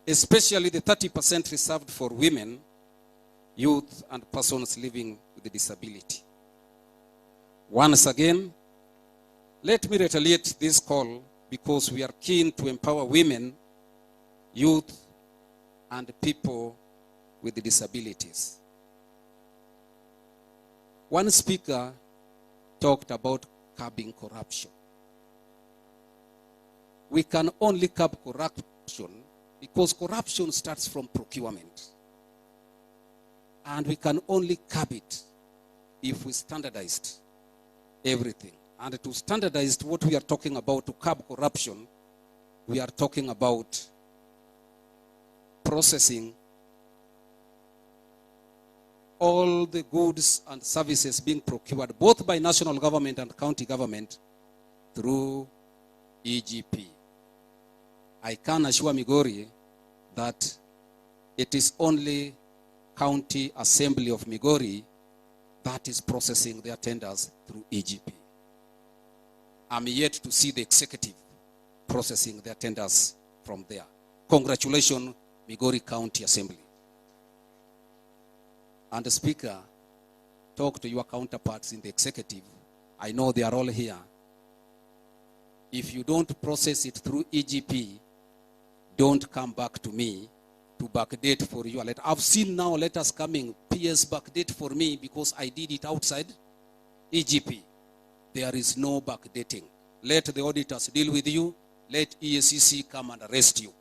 especially the 30% reserved for women, youth, and persons living with a disability. Once again, let me retaliate this call because we are keen to empower women, youth, and people with disabilities. One speaker talked about curbing corruption. We can only curb corruption because corruption starts from procurement. And we can only curb it if we standardized everything. And to standardize what we are talking about to curb corruption, we are talking about processing all the goods and services being procured both by national government and county government through EGP. I can assure Migori that it is only County Assembly of Migori that is processing their tenders through EGP. I'm yet to see the executive processing their tenders from there. Congratulations, Migori County Assembly. And the Speaker, talk to your counterparts in the executive. I know they are all here. If you don't process it through EGP, don't come back to me to backdate for your letter. I've seen now letters coming, PS backdate for me because I did it outside EGP. There is no backdating. Let the auditors deal with you. Let EACC come and arrest you.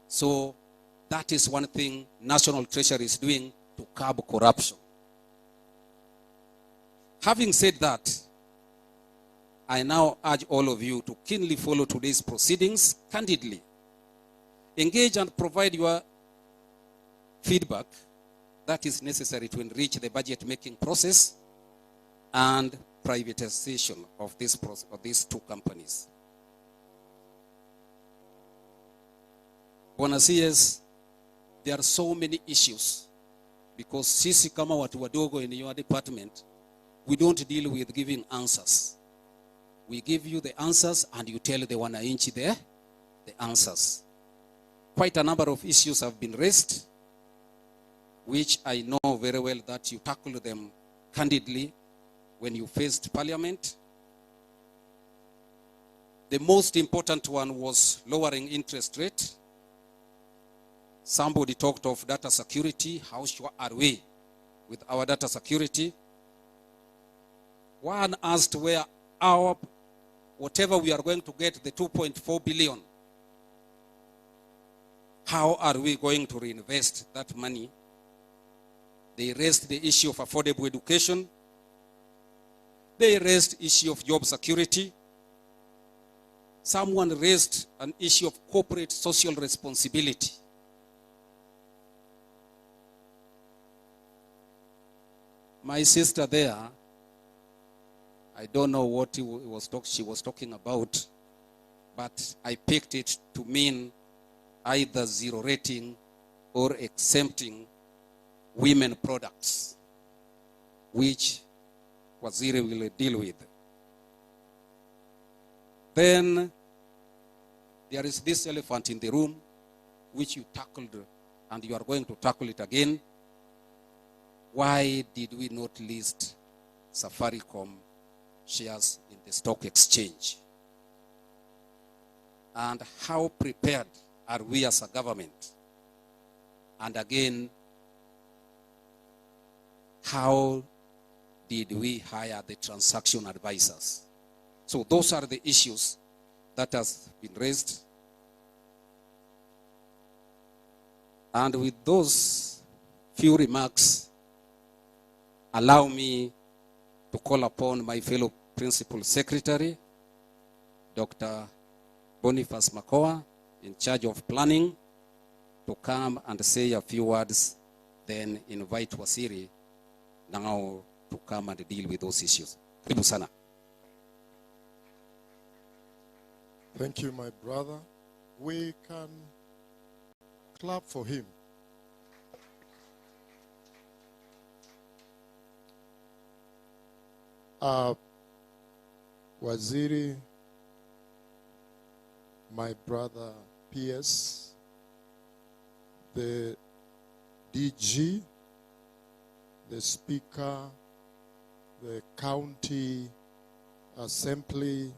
So that is one thing National Treasury is doing to curb corruption. Having said that, I now urge all of you to keenly follow today's proceedings candidly. Engage and provide your feedback that is necessary to enrich the budget-making process and privatization of this process, of these two companies. Bwana CS, there are so many issues because sisi kama watu wadogo in your department, we don't deal with giving answers. We give you the answers and you tell the wananchi there the answers. Quite a number of issues have been raised, which I know very well that you tackle them candidly when you faced Parliament. The most important one was lowering interest rate Somebody talked of data security. How sure are we with our data security? One asked where our, whatever we are going to get, the 2.4 billion, how are we going to reinvest that money? They raised the issue of affordable education. They raised the issue of job security. Someone raised an issue of corporate social responsibility. My sister there, I don't know what she was talking about, but I picked it to mean either zero rating or exempting women products, which Waziri will deal with. Then there is this elephant in the room, which you tackled, and you are going to tackle it again. Why did we not list Safaricom shares in the stock exchange? And how prepared are we as a government? And again, how did we hire the transaction advisors? So those are the issues that has been raised. And with those few remarks, allow me to call upon my fellow Principal Secretary, Dr. Boniface Makoha, in charge of planning, to come and say a few words, then invite Waziri now to come and deal with those issues. Karibu sana. Thank you, my brother. We can clap for him. Waziri, my brother PS, the DG, the Speaker, the County Assembly,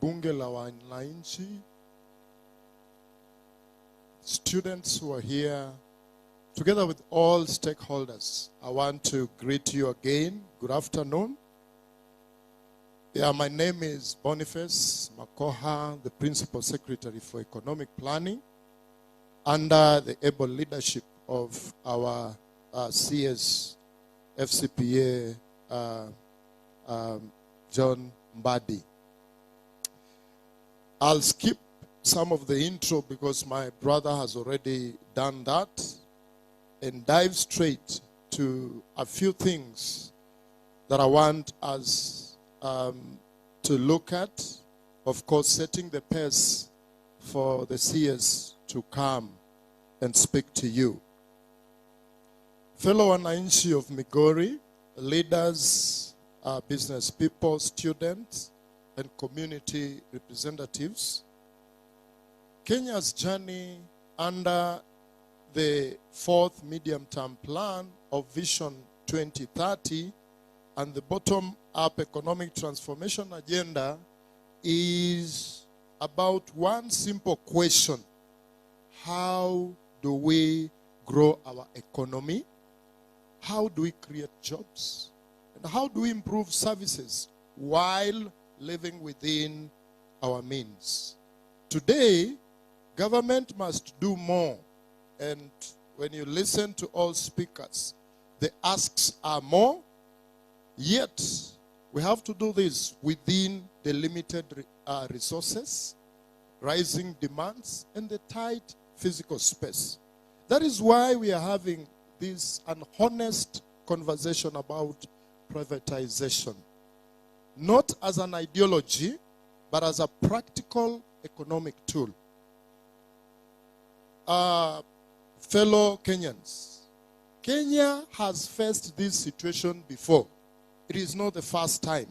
Bunge la Wananchi, students who are here, together with all stakeholders, I want to greet you again. Good afternoon. Yeah, my name is Boniface Makoha, the Principal Secretary for Economic Planning, under the able leadership of our CS FCPA, John Mbadi. I'll skip some of the intro because my brother has already done that, and dive straight to a few things that I want us to look at. Of course, setting the pace for the CS to come and speak to you. Fellow wananchi of Migori, leaders, business people, students, and community representatives, Kenya's journey under the 4th medium-term plan of Vision 2030 and the bottom-up economic transformation agenda is about one simple question: how do we grow our economy? How do we create jobs? And how do we improve services while living within our means? Today, government must do more. And when you listen to all speakers, the asks are more, yet we have to do this within the limited resources, rising demands, and the tight physical space. That is why we are having this an honest conversation about privatization, not as an ideology, but as a practical economic tool. Fellow Kenyans, Kenya has faced this situation before. It is not the first time.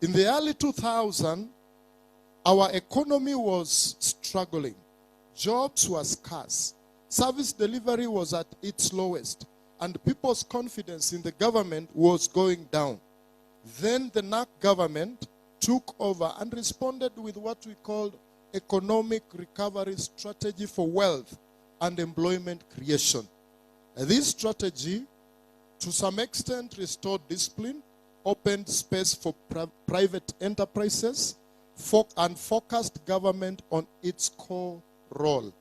In the early 2000s, our economy was struggling. Jobs were scarce. Service delivery was at its lowest. And people's confidence in the government was going down. Then the NAC government took over and responded with what we called economic recovery strategy for wealth and employment creation. This strategy, to some extent, restored discipline, opened space for private enterprises, and focused government on its core role.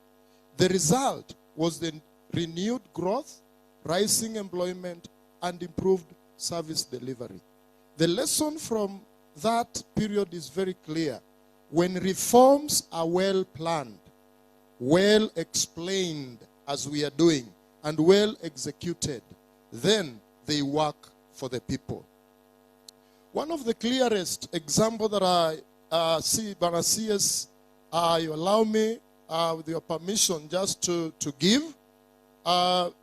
The result was the renewed growth, rising employment, and improved service delivery. The lesson from that period is very clear. When reforms are well planned, well explained as we are doing, and well executed, then they work for the people. One of the clearest examples that I see, Barasias, you allow me, with your permission, just to give,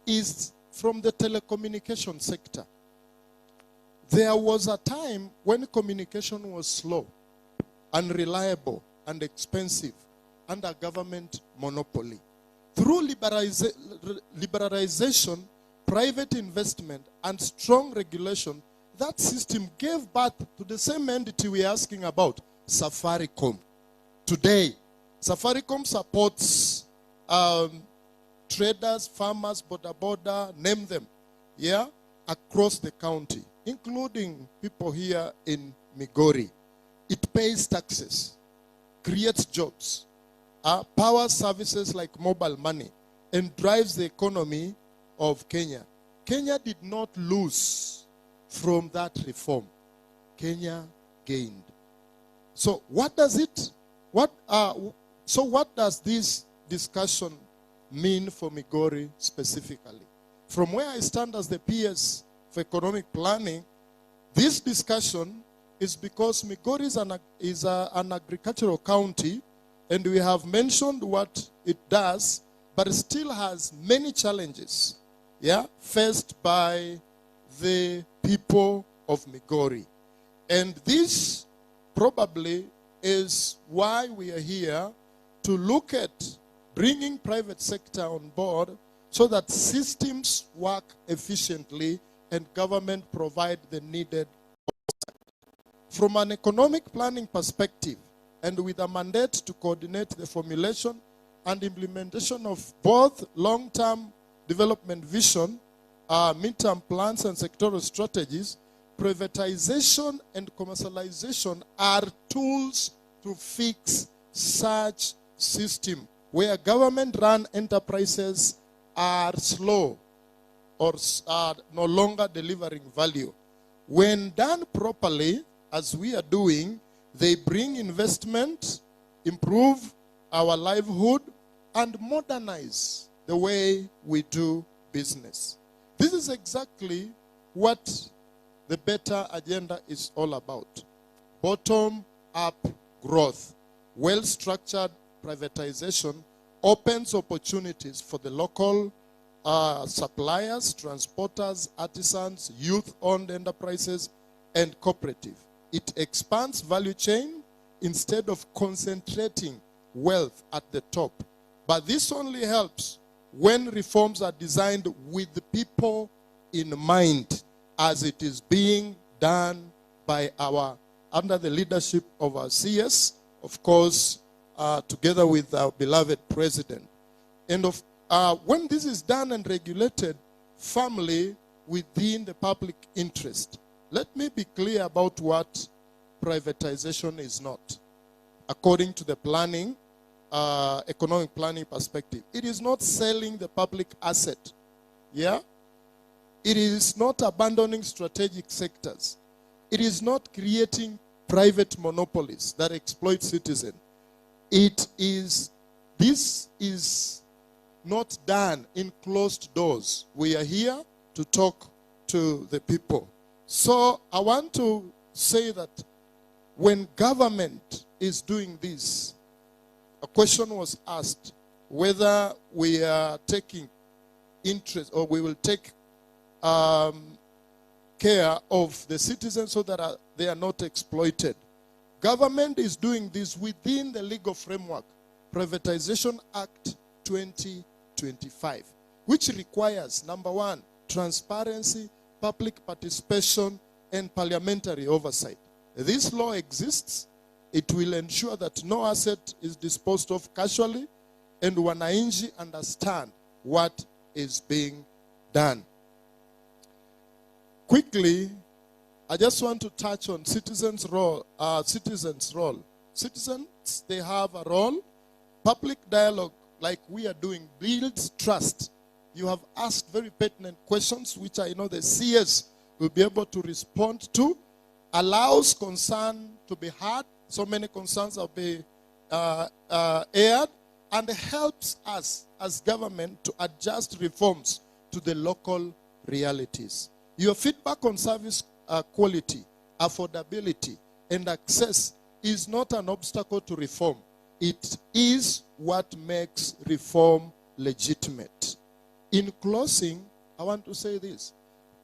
is from the telecommunication sector. There was a time when communication was slow, unreliable, and expensive under government monopoly. Through liberalization, private investment, and strong regulation, that system gave birth to the same entity we are asking about, Safaricom. Today, Safaricom supports traders, farmers, border, name them, yeah, across the county, including people here in Migori. It pays taxes, creates jobs, powers services like mobile money, and drives the economy of Kenya. Kenya did not lose from that reform. Kenya gained. So what does this discussion mean for Migori specifically? From where I stand as the PS for economic planning, this discussion is because Migori is an agricultural county, and we have mentioned what it does, but it still has many challenges, yeah, faced by the people of Migori. And this probably is why we are here, to look at bringing private sector on board so that systems work efficiently and government provide the needed oversight. From an economic planning perspective, and with a mandate to coordinate the formulation and implementation of both long-term development vision, midterm plans, and sectoral strategies, privatization and commercialization are tools to fix such system where government-run enterprises are slow or are no longer delivering value. When done properly, as we are doing, they bring investment, improve our livelihood, and modernize the way we do business. This is exactly what the better agenda is all about. Bottom-up growth, well-structured privatization opens opportunities for the local suppliers, transporters, artisans, youth-owned enterprises, and cooperative. It expands value chain instead of concentrating wealth at the top. But this only helps when reforms are designed with the people in mind, as it is being done by under the leadership of our CS, of course, together with our beloved president. And when this is done and regulated firmly within the public interest, let me be clear about what privatization is not. According to the planning, economic planning perspective, it is not selling the public asset. Yeah? It is not abandoning strategic sectors. It is not creating private monopolies that exploit citizens. This is not done in closed doors. We are here to talk to the people. So I want to say that when government is doing this, a question was asked whether we are taking interest or we will take care of the citizens so that they are not exploited. Government is doing this within the legal framework, Privatization Act 2025, which requires, number one, transparency, public participation, and parliamentary oversight. This law exists. It will ensure that no asset is disposed of casually, and wananchi understand what is being done. Quickly, I just want to touch on citizens' role. Citizens, they have a role. Public dialogue, like we are doing, builds trust. You have asked very pertinent questions, which I know the CS will be able to respond to. Allows concern to be heard. So many concerns will be aired, and helps us as government to adjust reforms to the local realities. Your feedback on service quality, affordability, and access is not an obstacle to reform. It is what makes reform legitimate. In closing, I want to say this.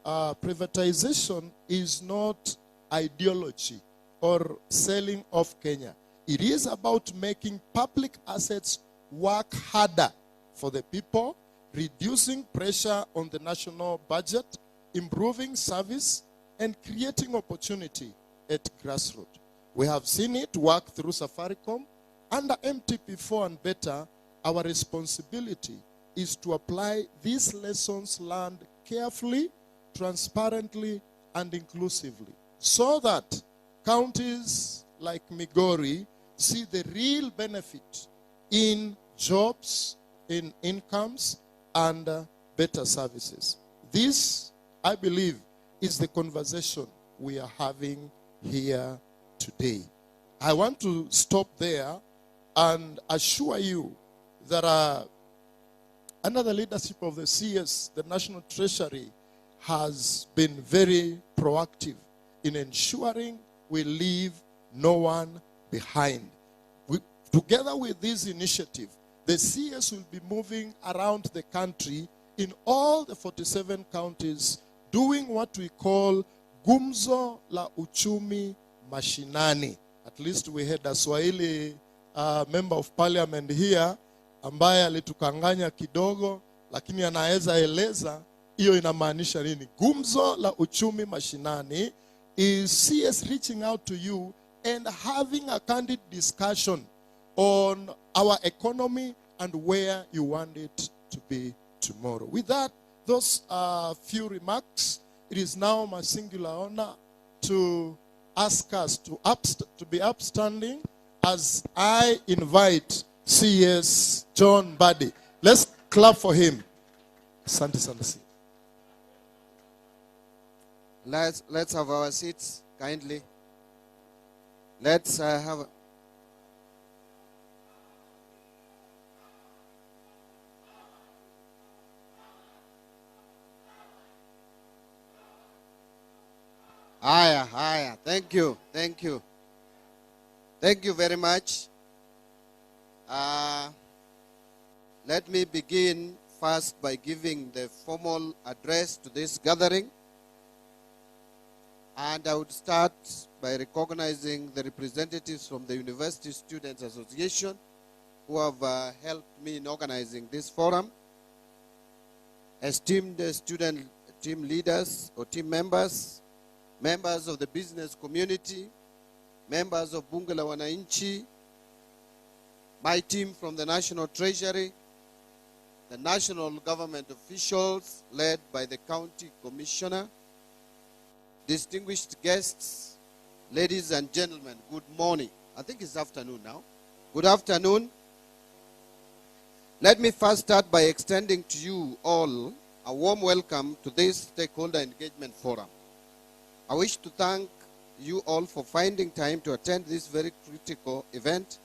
Privatization is not ideology or selling off Kenya. It is about making public assets work harder for the people, reducing pressure on the national budget, improving service, and creating opportunity at grassroots. We have seen it work through Safaricom. Under MTP4 and better, our responsibility is to apply these lessons learned carefully, transparently, and inclusively, so that counties like Migori see the real benefit in jobs, in incomes, and better services. This, I believe, is the conversation we are having here today. I want to stop there and assure you that under the leadership of the CS, the National Treasury has been very proactive in ensuring we leave no one behind. Together with this initiative, the CS will be moving around the country in all the 47 counties, doing what we call Gumzo la Uchumi Mashinani. At least we had a Swahili member of parliament here, ambaye alitukanganya kidogo, lakini anaweza eleza hiyo inamaanisha nini. Gumzo la Uchumi Mashinani is CS reaching out to you and having a candid discussion on our economy and where you want it to be tomorrow. With that, those few remarks, it is now my singular honor to ask us to be upstanding as I invite CS John Mbadi. Let's clap for him. Asante sana. Let's have our seats kindly. Let's have. Haya. Thank you. Thank you very much. Let me begin first by giving the formal address to this gathering. And I would start by recognizing the representatives from the University Students Association who have helped me in organizing this forum. Esteemed student team leaders or team members, members of the business community, members of Bunge la Wananchi, my team from the National Treasury, the national government officials led by the county commissioner, distinguished guests, ladies and gentlemen, good morning. I think it's afternoon now. Good afternoon. Let me first start by extending to you all a warm welcome to this stakeholder engagement forum. I wish to thank you all for finding time to attend this very critical event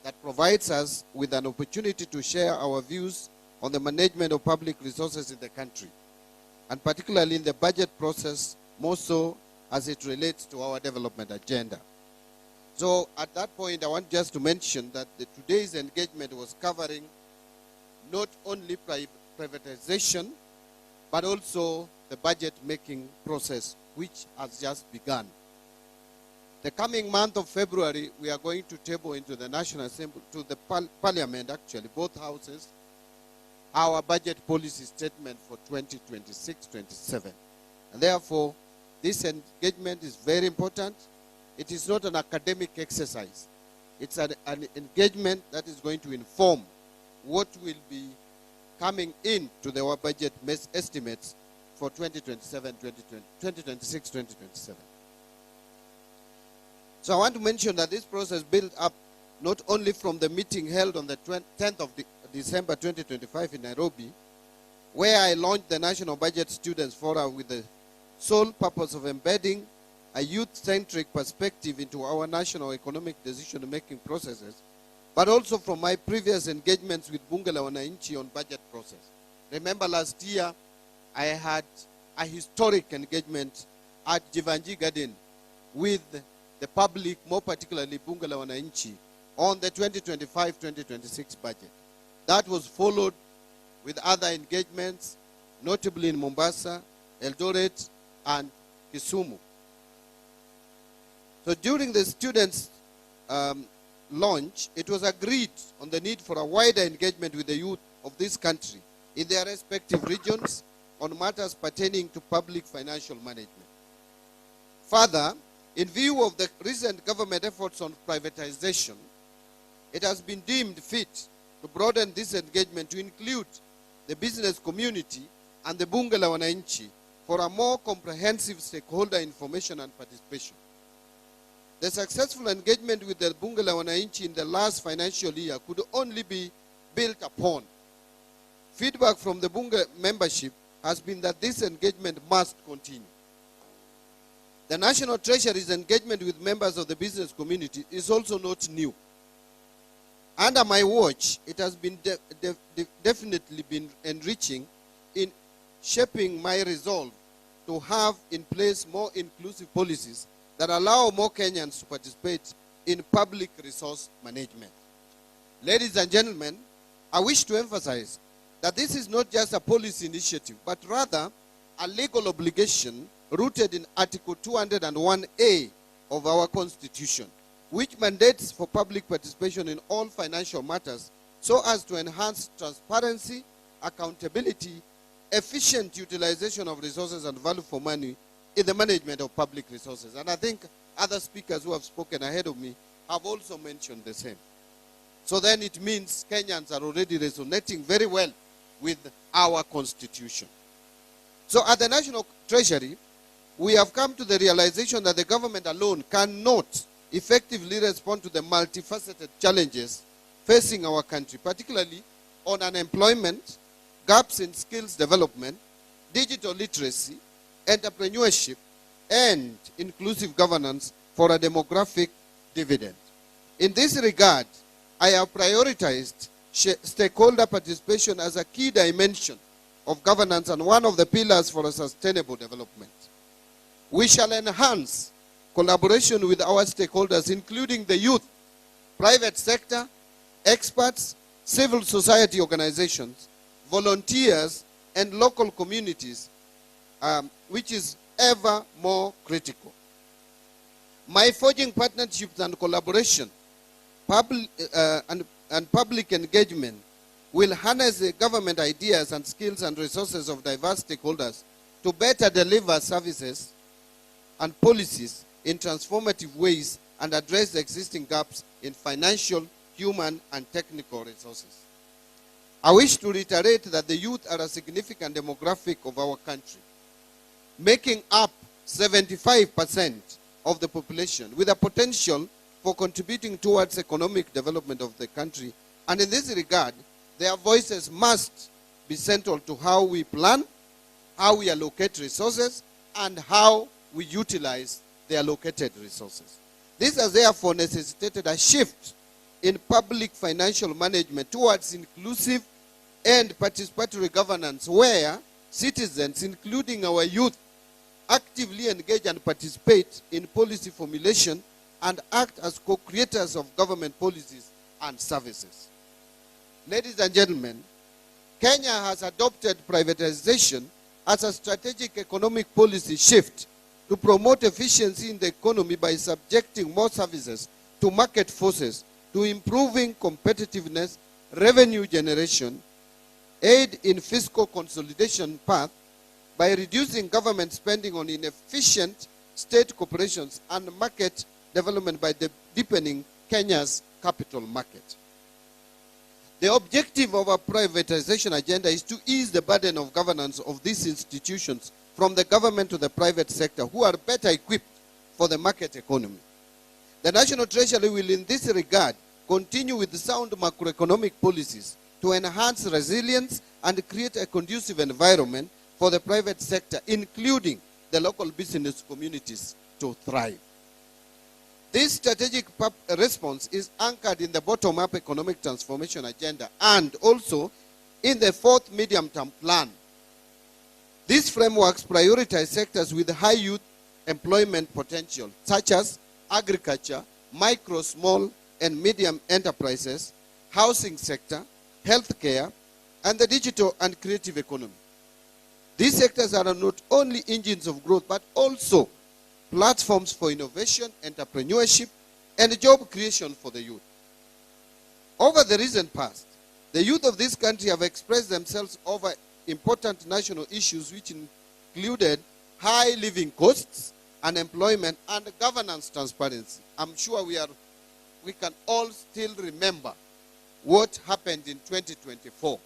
that provides us with an opportunity to share our views on the management of public resources in the country, and particularly in the budget process, more so as it relates to our development agenda. So at that point, I want just to mention that today's engagement was covering not only privatization, but also the budget-making process, which has just begun. The coming month of February, we are going to table into the National Assembly, to the Parliament actually, both houses, our budget policy statement for 2026-27. And therefore, this engagement is very important. It is not an academic exercise. It's an engagement that is going to inform what will be coming into our budget estimates for 2026, 2027. So I want to mention that this process built up not only from the meeting held on the 10th of December 2025 in Nairobi, where I launched the National Budget Students Forum with the sole purpose of embedding a youth-centric perspective into our national economic decision-making processes, but also from my previous engagements with Bunge la Wananchi on budget process. Remember last year, I had a historic engagement at Jivanji Garden with the public, more particularly Bunge la Wananchi, on the 2025-2026 budget. That was followed with other engagements, notably in Mombasa, Eldoret, and Kisumu. So during the students' launch, it was agreed on the need for a wider engagement with the youth of this country in their respective regions on matters pertaining to public financial management. Further, in view of the recent government efforts on privatization, it has been deemed fit to broaden this engagement to include the business community and the Bunge la Wananchi for a more comprehensive stakeholder information and participation. The successful engagement with the Bunge la Wananchi in the last financial year could only be built upon. Feedback from the Bunge membership has been that this engagement must continue. The National Treasury's engagement with members of the business community is also not new. Under my watch, it has been definitely been enriching in shaping my resolve to have in place more inclusive policies that allow more Kenyans to participate in public resource management. Ladies and gentlemen, I wish to emphasize that this is not just a policy initiative, but rather a legal obligation rooted in Article 201A of our Constitution, which mandates for public participation in all financial matters so as to enhance transparency, accountability, efficient utilization of resources, and value for money in the management of public resources. And I think other speakers who have spoken ahead of me have also mentioned the same. So then it means Kenyans are already resonating very well with our Constitution. So at the National Treasury, we have come to the realization that the government alone cannot effectively respond to the multifaceted challenges facing our country, particularly on unemployment, gaps in skills development, digital literacy, entrepreneurship, and inclusive governance for a demographic dividend. In this regard, I have prioritized stakeholder participation as a key dimension of governance and one of the pillars for a sustainable development. We shall enhance collaboration with our stakeholders, including the youth, private sector, experts, civil society organizations, volunteers, and local communities, which is ever more critical. My forging partnerships and collaboration and public engagement will harness the government ideas and skills and resources of diverse stakeholders to better deliver services and policies in transformative ways and address the existing gaps in financial, human, and technical resources. I wish to reiterate that the youth are a significant demographic of our country, making up 75% of the population, with a potential for contributing towards economic development of the country. And in this regard, their voices must be central to how we plan, how we allocate resources, and how we utilize the allocated resources. This has therefore necessitated a shift in public financial management towards inclusive and participatory governance, where citizens, including our youth, actively engage and participate in policy formulation and act as co-creators of government policies and services. Ladies and gentlemen, Kenya has adopted privatization as a strategic economic policy shift to promote efficiency in the economy by subjecting more services to market forces, to improving competitiveness, revenue generation, aid in fiscal consolidation path by reducing government spending on inefficient state corporations and market development by deepening Kenya's capital market. The objective of our privatization agenda is to ease the burden of governance of these institutions from the government to the private sector, who are better equipped for the market economy. The National Treasury will, in this regard, continue with sound macroeconomic policies to enhance resilience and create a conducive environment for the private sector, including the local business communities, to thrive. This strategic response is anchored in the bottom-up economic transformation agenda and also in the fourth medium-term plan. These frameworks prioritize sectors with high youth employment potential, such as agriculture, micro, small, and medium enterprises, housing sector, healthcare, and the digital and creative economy. These sectors are not only engines of growth, but also platforms for innovation, entrepreneurship, and job creation for the youth. Over the recent past, the youth of this country have expressed themselves over important national issues which included high living costs, unemployment, and governance transparency. I'm sure we can all still remember what happened in 2024.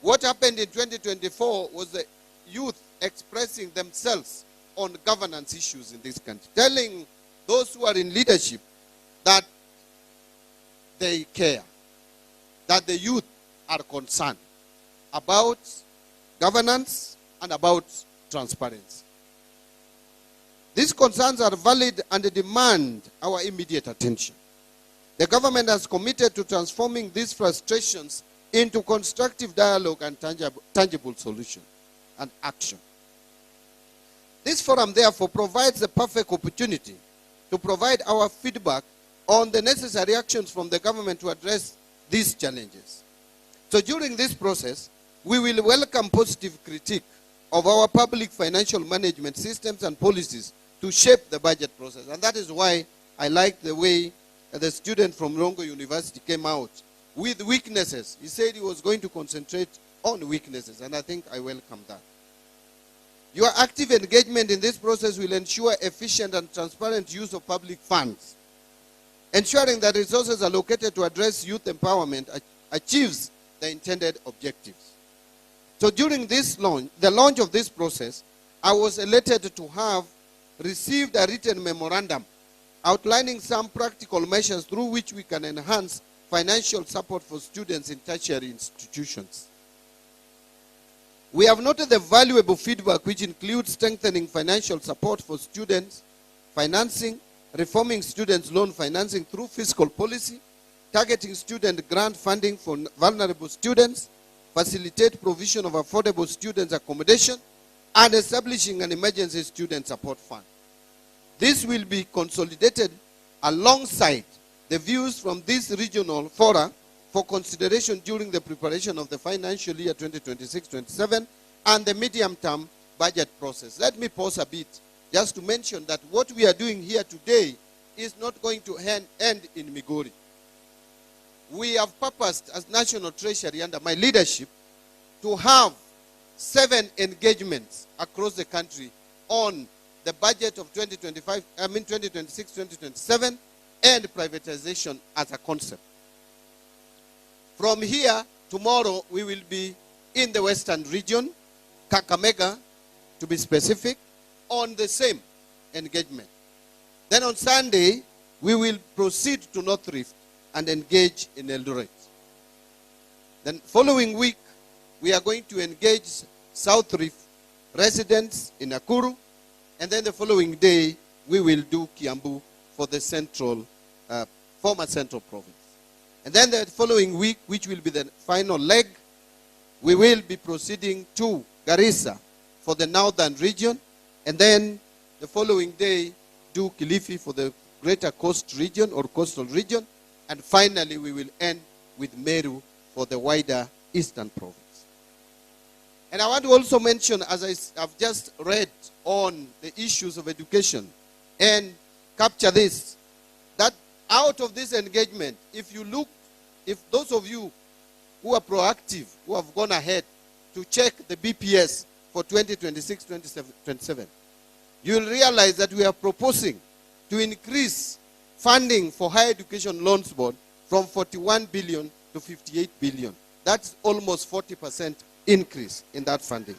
What happened in 2024 was the youth expressing themselves on governance issues in this country, telling those who are in leadership that they care, that the youth are concerned about governance and about transparency. These concerns are valid and demand our immediate attention. The government has committed to transforming these frustrations into constructive dialogue and tangible solution and action. This forum, therefore, provides the perfect opportunity to provide our feedback on the necessary actions from the government to address these challenges. So during this process, we will welcome positive critique of our public financial management systems and policies to shape the budget process. And that is why I like the way the student from Rongo University came out with weaknesses. He said he was going to concentrate on weaknesses, and I think I welcome that. Your active engagement in this process will ensure efficient and transparent use of public funds, ensuring that resources allocated to address youth empowerment achieves the intended objectives. So during this launch, the launch of this process, I was elated to have received a written memorandum outlining some practical measures through which we can enhance financial support for students in tertiary institutions. We have noted the valuable feedback which includes strengthening financial support for students, financing, reforming students' loan financing through fiscal policy, targeting student grant funding for vulnerable students, facilitate provision of affordable students' accommodation, and establishing an emergency student support fund. This will be consolidated alongside the views from this regional fora for consideration during the preparation of the financial year 2026-27 and the medium-term budget process. Let me pause a bit just to mention that what we are doing here today is not going to end in Migori. We have purposed as National Treasury under my leadership to have 7 engagements across the country on the budget of 2026-2027 and privatization as a concept. From here, tomorrow we will be in the Western region, Kakamega to be specific, on the same engagement. Then on Sunday, we will proceed to North Rift and engage in Eldoret. Then following week, we are going to engage South Rift residents in Nakuru, and then the following day, we will do Kiambu for the central, former central province. And then the following week, which will be the final leg, we will be proceeding to Garissa for the northern region, and then the following day, do Kilifi for the greater coast region or coastal region, and finally we will end with Meru for the wider eastern province. And I want to also mention, as I've just read on the issues of education, and capture this, that out of this engagement, if those of you who are proactive, who have gone ahead to check the BPS for 2026-2027, you will realize that we are proposing to increase funding for higher education loans board from 41 billion to 58 billion. That's almost 40% increase in that funding.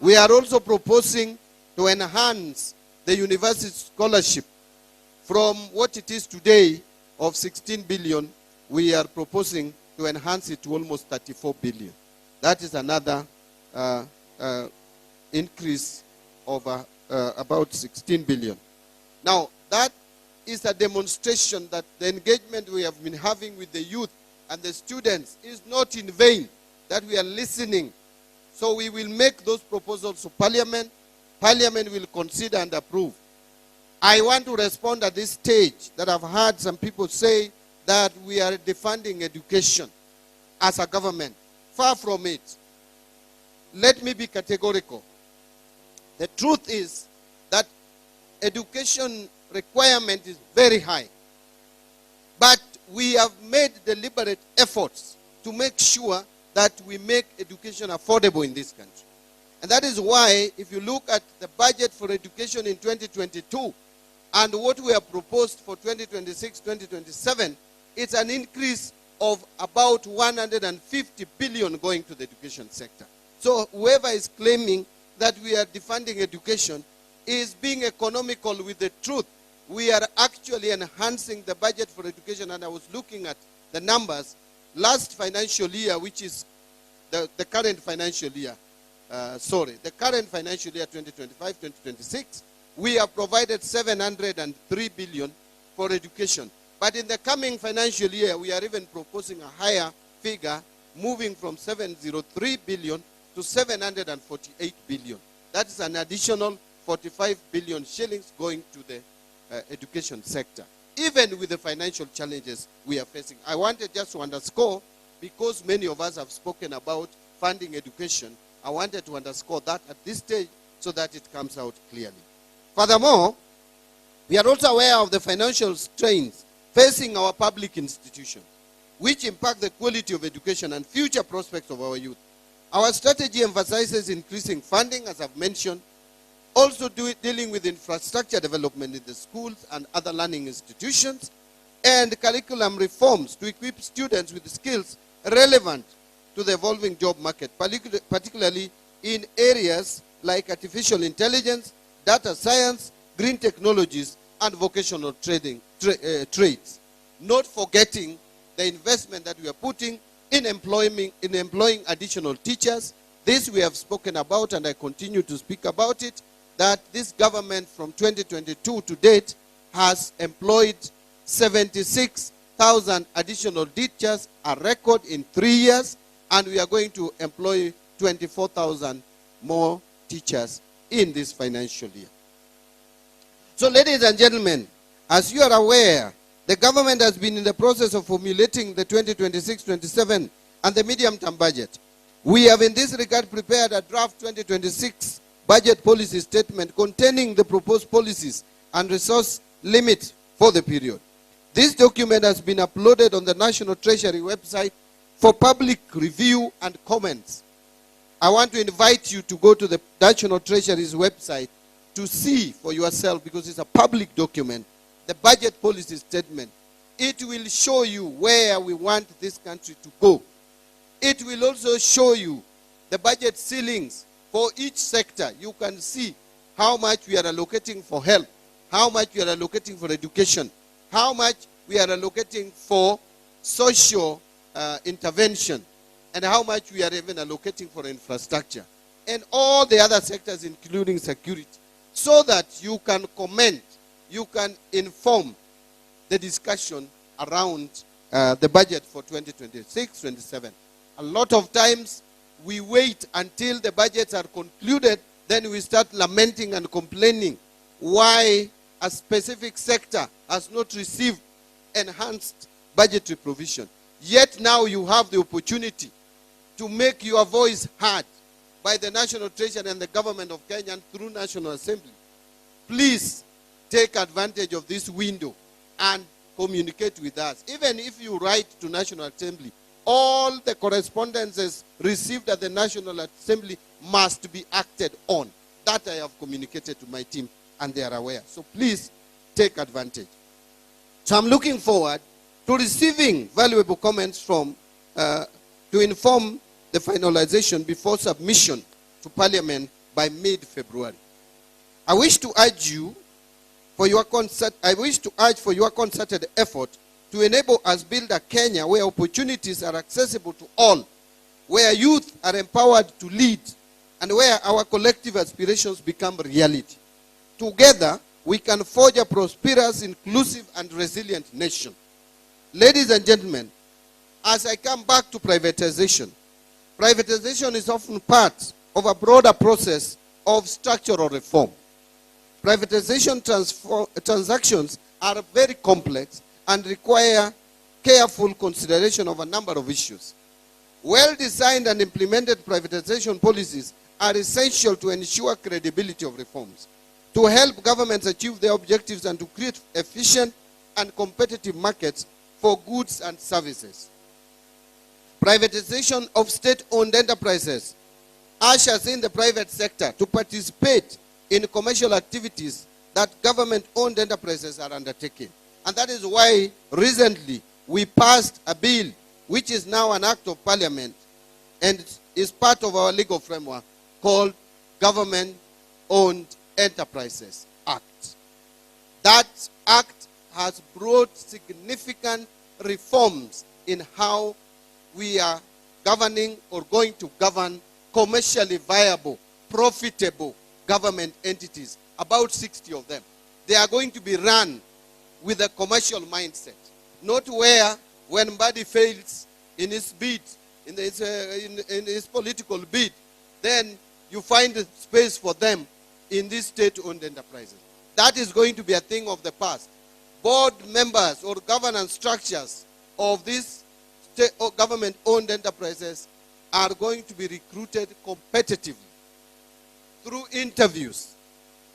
We are also proposing to enhance the university scholarship from what it is today of 16 billion. We are proposing to enhance it to almost 34 billion. That is another increase of about 16 billion. Now, that is a demonstration that the engagement we have been having with the youth and the students is not in vain, that we are listening. So we will make those proposals to Parliament. Parliament will consider and approve. I want to respond at this stage that I've heard some people say that we are defunding education as a government. Far from it. Let me be categorical. The truth is that education requirement is very high. But we have made deliberate efforts to make sure that we make education affordable in this country. And that is why, if you look at the budget for education in 2022 and what we have proposed for 2026-2027, it's an increase of about 150 billion going to the education sector. So whoever is claiming that we are defunding education is being economical with the truth. We are actually enhancing the budget for education, and I was looking at the numbers. Last financial year, which is the current financial year, the current financial year 2025-2026, we have provided 703 billion for education. But in the coming financial year, we are even proposing a higher figure, moving from 703 billion to 748 billion. That is an additional 45 billion shillings going to the education sector, even with the financial challenges we are facing. I wanted just to underscore, because many of us have spoken about funding education, I wanted to underscore that at this stage so that it comes out clearly. Furthermore, we are also aware of the financial strains facing our public institutions, which impact the quality of education and future prospects of our youth. Our strategy emphasizes increasing funding, as I've mentioned, also dealing with infrastructure development in the schools and other learning institutions, and curriculum reforms to equip students with skills relevant to the evolving job market, particularly in areas like artificial intelligence, data science, green technologies, and vocational trades. Not forgetting the investment that we are putting in employing additional teachers. This we have spoken about, and I continue to speak about it, that this government from 2022 to date has employed 76,000 additional teachers, a record in 3 years, and we are going to employ 24,000 more teachers in this financial year. So, ladies and gentlemen, as you are aware, the government has been in the process of formulating the 2026-27 and the medium-term budget. We have in this regard prepared a draft 2026 budget policy statement containing the proposed policies and resource limits for the period. This document has been uploaded on the National Treasury website for public review and comments. I want to invite you to go to the National Treasury's website to see for yourself, because it's a public document, the budget policy statement. It will show you where we want this country to go. It will also show you the budget ceilings for each sector. You can see how much we are allocating for health, how much we are allocating for education, how much we are allocating for social intervention, and how much we are even allocating for infrastructure, and all the other sectors, including security, so that you can comment, you can inform the discussion around the budget for 2026-27. A lot of times, we wait until the budgets are concluded, then we start lamenting and complaining why a specific sector has not received enhanced budgetary provision. Yet now you have the opportunity to make your voice heard by the National Treasury and the government of Kenya through National Assembly. Please take advantage of this window and communicate with us. Even if you write to National Assembly, all the correspondences received at the National Assembly must be acted on. That I have communicated to my team, and they are aware. So please take advantage. So I'm looking forward to receiving valuable comments from, to inform the finalization before submission to Parliament by mid-February. I wish to urge for your concerted effort to enable us build a Kenya where opportunities are accessible to all, where youth are empowered to lead, and where our collective aspirations become reality. Together, we can forge a prosperous, inclusive, and resilient nation. Ladies and gentlemen, as I come back to privatization, privatization is often part of a broader process of structural reform. Privatization transactions are very complex and require careful consideration of a number of issues. Well-designed and implemented privatization policies are essential to ensure credibility of reforms, to help governments achieve their objectives, and to create efficient and competitive markets for goods and services. Privatization of state-owned enterprises ushers in the private sector to participate in commercial activities that government-owned enterprises are undertaking. And that is why recently we passed a bill which is now an act of parliament and is part of our legal framework called Government-Owned Enterprises Act. That act has brought significant reforms in how we are governing or going to govern commercially viable, profitable government entities, about 60 of them. They are going to be run with a commercial mindset, not where when Mbadi fails in his bid, in his political bid, then you find a space for them in these state-owned enterprises. That is going to be a thing of the past. Board members or governance structures of these government-owned enterprises are going to be recruited competitively through interviews,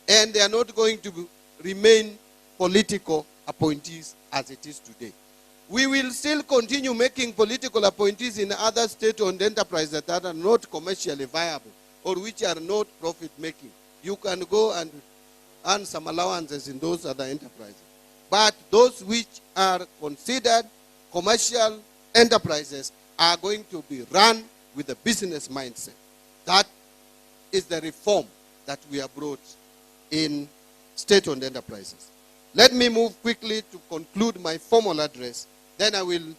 and they are not going to remain political appointees as it is today. We will still continue making political appointees in other state-owned enterprises that are not commercially viable or which are not profit-making. You can go and earn some allowances in those other enterprises. But those which are considered commercial enterprises are going to be run with a business mindset. That is the reform that we have brought in state-owned enterprises. Let me move quickly to conclude my formal address. Then I will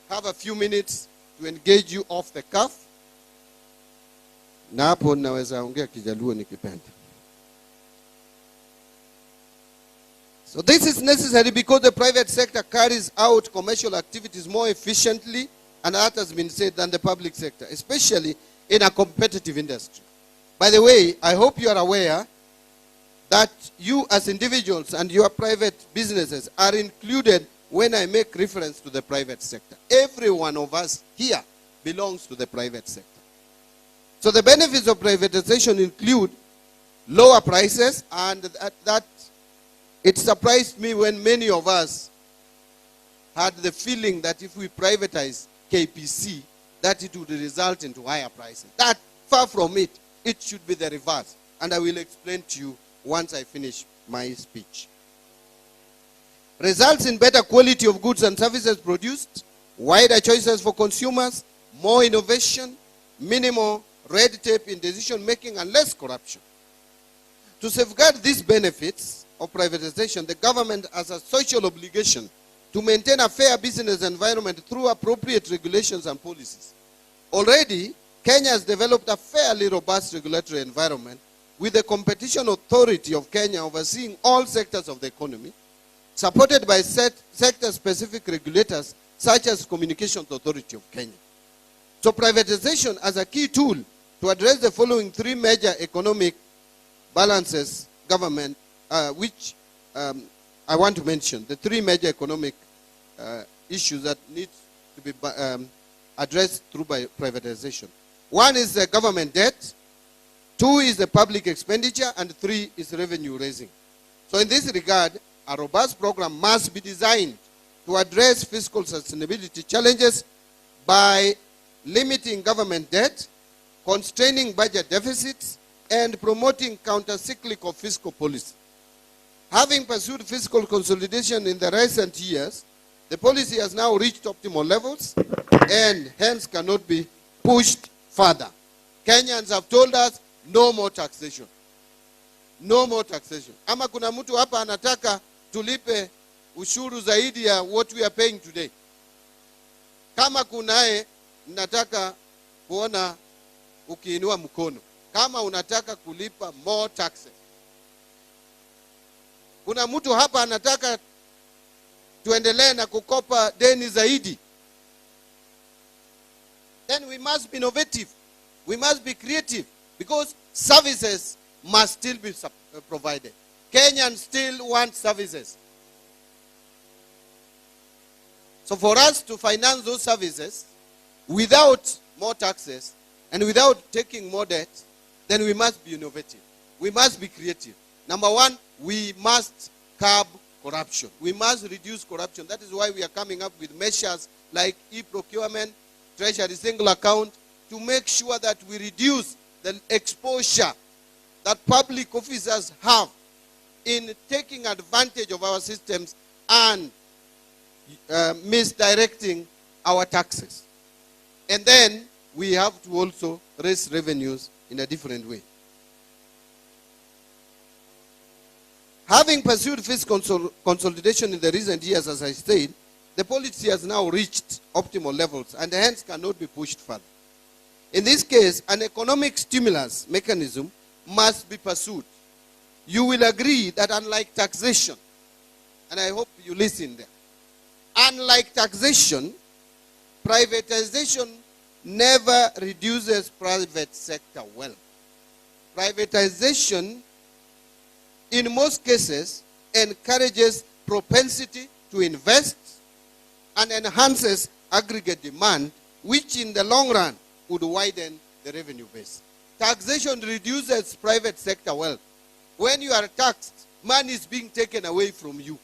have a few minutes to engage you off the cuff. Na hapo naweza ongea Kijaluo nikipenda. So this is necessary because the private sector carries out commercial activities more efficiently, and that has been said, than the public sector, especially in a competitive industry. By the way, I hope you are aware that you as individuals and your private businesses are included when I make reference to the private sector. Every one of us here belongs to the private sector. So the benefits of privatization include lower prices, and that it surprised me when many of us had the feeling that if we privatize KPC, that it would result into higher prices. That, far from it, it should be the reverse. And I will explain to you once I finish my speech. Results in better quality of goods and services produced, wider choices for consumers, more innovation, minimal red tape in decision making, and less corruption. To safeguard these benefits of privatization, the government has a social obligation to maintain a fair business environment through appropriate regulations and policies. Already, Kenya has developed a fairly robust regulatory environment with the Competition Authority of Kenya overseeing all sectors of the economy, supported by sector-specific regulators such as Communications Authority of Kenya. So privatization as a key tool to address the following three major economic balances government, which I want to mention, the three major economic issues that need to be addressed through privatization. One is the government debt, two is the public expenditure, and three is revenue raising. So in this regard, a robust program must be designed to address fiscal sustainability challenges by limiting government debt, constraining budget deficits, and promoting counter-cyclical fiscal policy. Having pursued fiscal consolidation in the recent years, The policy has now reached optimal levels and hence cannot be pushed further. Kenyans have told us no more taxation. No more taxation. Ama kuna mtu hapa anataka tulipe ushuru zaidi ya what we are paying today. Kama kunaye, nataka kuona ukiinua mkono. Kama unataka kulipa more taxes. Kuna mtu hapa anataka tuendelee na kukopa deni zaidi. Then we must be innovative. We must be creative because services must still be provided. Kenyans still want services. So for us to finance those services without more taxes and without taking more debt, then we must be innovative. We must be creative. Number one, we must curb corruption. We must reduce corruption. That is why we are coming up with measures like e-procurement, treasury single account, to make sure that we reduce the exposure that public officers have in taking advantage of our systems and misdirecting our taxes. And then we have to also raise revenues in a different way. Having pursued fiscal consolidation in the recent years, as I said, the policy has now reached optimal levels and hence cannot be pushed further. In this case, an economic stimulus mechanism must be pursued. You will agree that unlike taxation, and I hope you listen there, unlike taxation, privatization never reduces private sector wealth. Privatization, in most cases, encourages propensity to invest and enhances aggregate demand, which in the long run would widen the revenue base. Taxation reduces private sector wealth. When you are taxed, money is being taken away from you.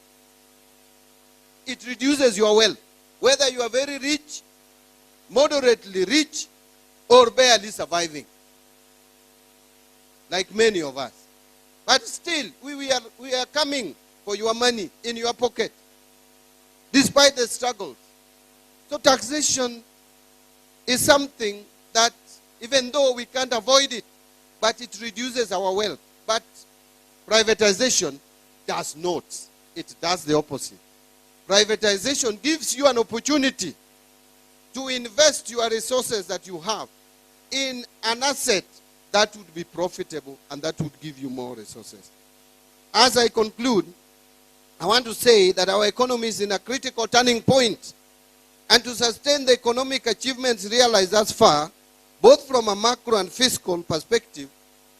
It reduces your wealth. Whether you are very rich, moderately rich, or barely surviving. Like many of us. But still, we are coming for your money in your pocket. Despite the struggles. So taxation is something that, even though we can't avoid it, but it reduces our wealth. But privatization does not. It does the opposite. Privatization gives you an opportunity to invest your resources that you have in an asset that would be profitable and that would give you more resources. As I conclude, I want to say that our economy is in a critical turning point. And to sustain the economic achievements realized thus far, both from a macro and fiscal perspective,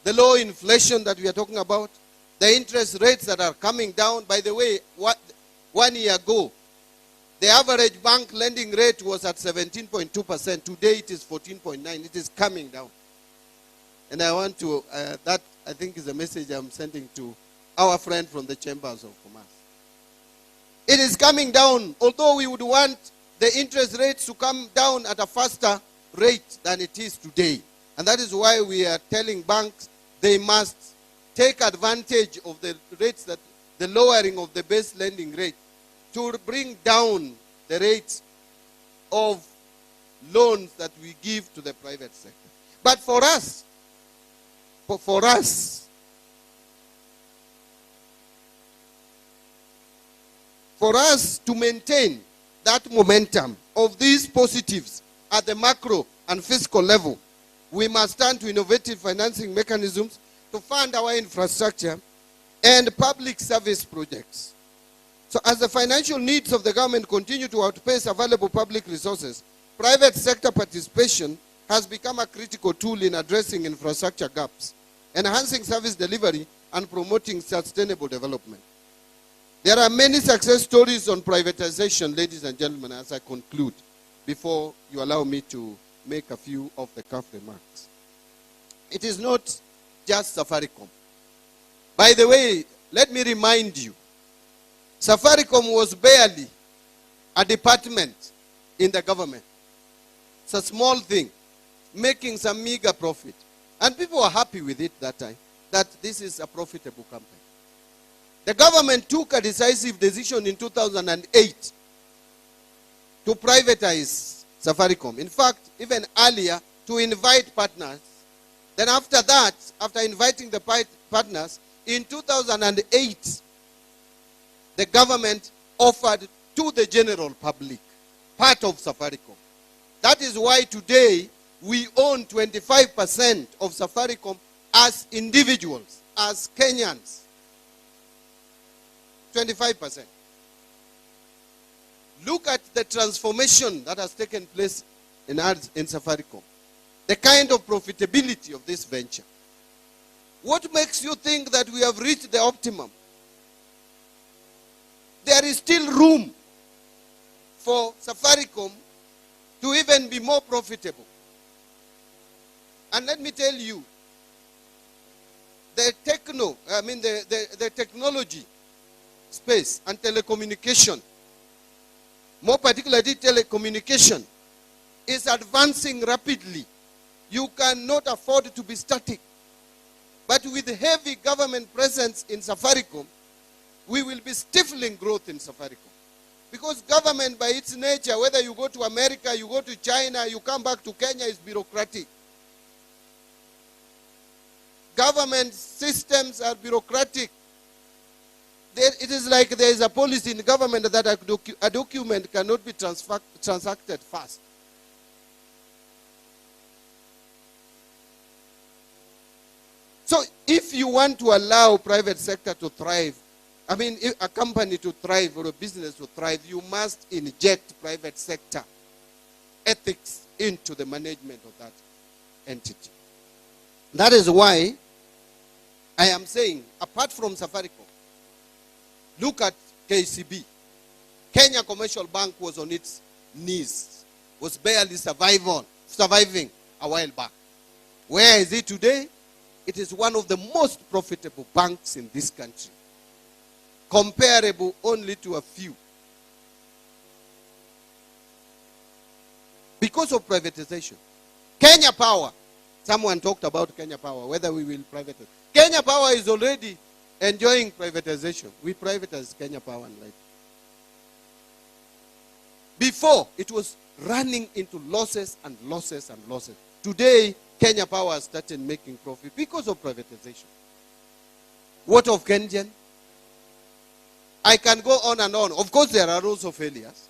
the low inflation that we are talking about, the interest rates that are coming down. By the way, 1 year ago, the average bank lending rate was at 17.2%. Today it is 14.9%. It is coming down. And I want to, that I think is a message I'm sending to our friend from the Chambers of Commerce. It is coming down, although we would want the interest rates to come down at a faster rate than it is today. And that is why we are telling banks they must take advantage of the rates, that the lowering of the base lending rate, to bring down the rates of loans that we give to the private sector. But for us to maintain that momentum of these positives at the macro and fiscal level, we must turn to innovative financing mechanisms to fund our infrastructure and public service projects. So as the financial needs of the government continue to outpace available public resources, private sector participation has become a critical tool in addressing infrastructure gaps, enhancing service delivery, and promoting sustainable development. There are many success stories on privatization, ladies and gentlemen, as I conclude, before you allow me to make a few off-the-cuff remarks. It is not just Safaricom. By the way, let me remind you, Safaricom was barely a department in the government. It's a small thing, making some meager profit. And people were happy with it that time, that this is a profitable company. The government took a decisive decision in 2008 to privatize Safaricom. In fact, even earlier, to invite partners. Then after that, after inviting the partners, in 2008, the government offered to the general public part of Safaricom. That is why today we own 25% of Safaricom as individuals, as Kenyans. 25%. Look at the transformation that has taken place in Safaricom. The kind of profitability of this venture. What makes you think that we have reached the optimum? There is still room for Safaricom to even be more profitable. And let me tell you, the technology space and telecommunication, more particularly telecommunication, is advancing rapidly. You cannot afford to be static. But with heavy government presence in Safaricom, we will be stifling growth in Safaricom. Because government by its nature, whether you go to America, you go to China, you come back to Kenya, is bureaucratic. Government systems are bureaucratic. It is like there is a policy in government that a document cannot be transacted fast. So if you want to allow private sector to thrive, if a company to thrive or a business to thrive, you must inject private sector ethics into the management of that entity. That is why I am saying, apart from Safaricom, look at KCB. Kenya Commercial Bank was on its knees, was barely surviving a while back. Where is it today? It is one of the most profitable banks in this country, comparable only to a few. Because of privatization. Kenya Power, someone talked about Kenya Power, whether we will privatize. Kenya Power is already enjoying privatization. We privatized Kenya Power and Light. Before, it was running into losses and losses and losses. Today, Kenya Power has started making profit because of privatization. What of Kenyan? I can go on and on. Of course, there are also failures,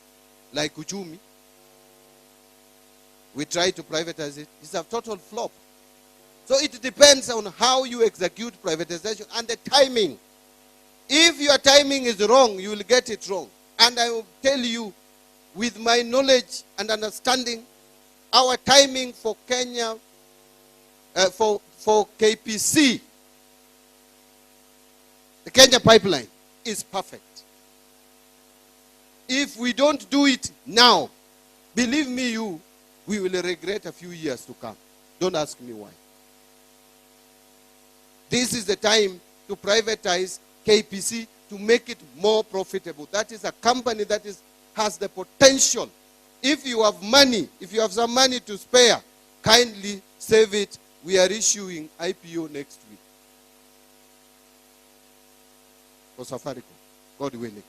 like Uchumi. We tried to privatize it. It's a total flop. So it depends on how you execute privatization and the timing. If your timing is wrong, you will get it wrong. And I will tell you, with my knowledge and understanding, our timing for Kenya, for KPC, the Kenya pipeline, is perfect. If we don't do it now, believe me, we will regret a few years to come. Don't ask me why. This is the time to privatize KPC to make it more profitable. That is a company that has the potential. If you have money, if you have some money to spare, kindly save it. We are issuing IPO next week for Safaricom, God willing.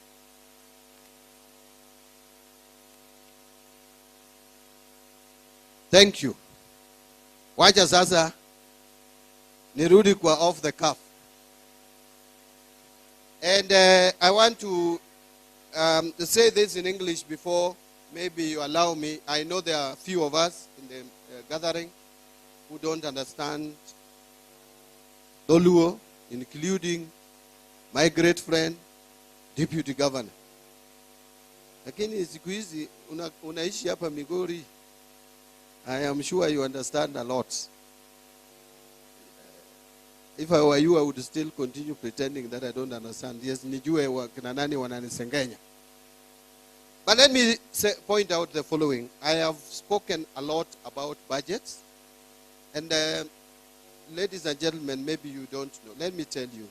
Thank you. Wacha sasa nirudi kwa off the cuff. And I want to say this in English before maybe you allow me. I know there are a few of us in the gathering who don't understand Doluo, including my great friend, Deputy Governor. Lakini siku hizi unaishi hapa Migori. I am sure you understand a lot. If I were you, I would still continue pretending that I don't understand. Yes, nijue kina nani wananisengenya. But let me point out the following. I have spoken a lot about budgets. And ladies and gentlemen, maybe you don't know. Let me tell you.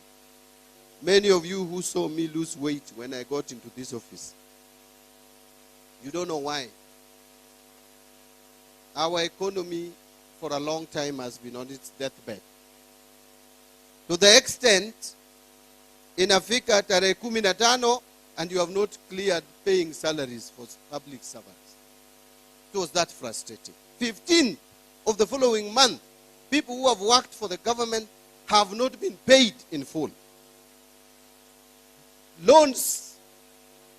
Many of you who saw me lose weight when I got into this office, you don't know why. Our economy for a long time has been on its deathbed. To the extent, inafika tarehe 15 and you have not cleared paying salaries for public servants. was that frustrating? 15th of the following month, people who have worked for the government have not been paid in full. Loans,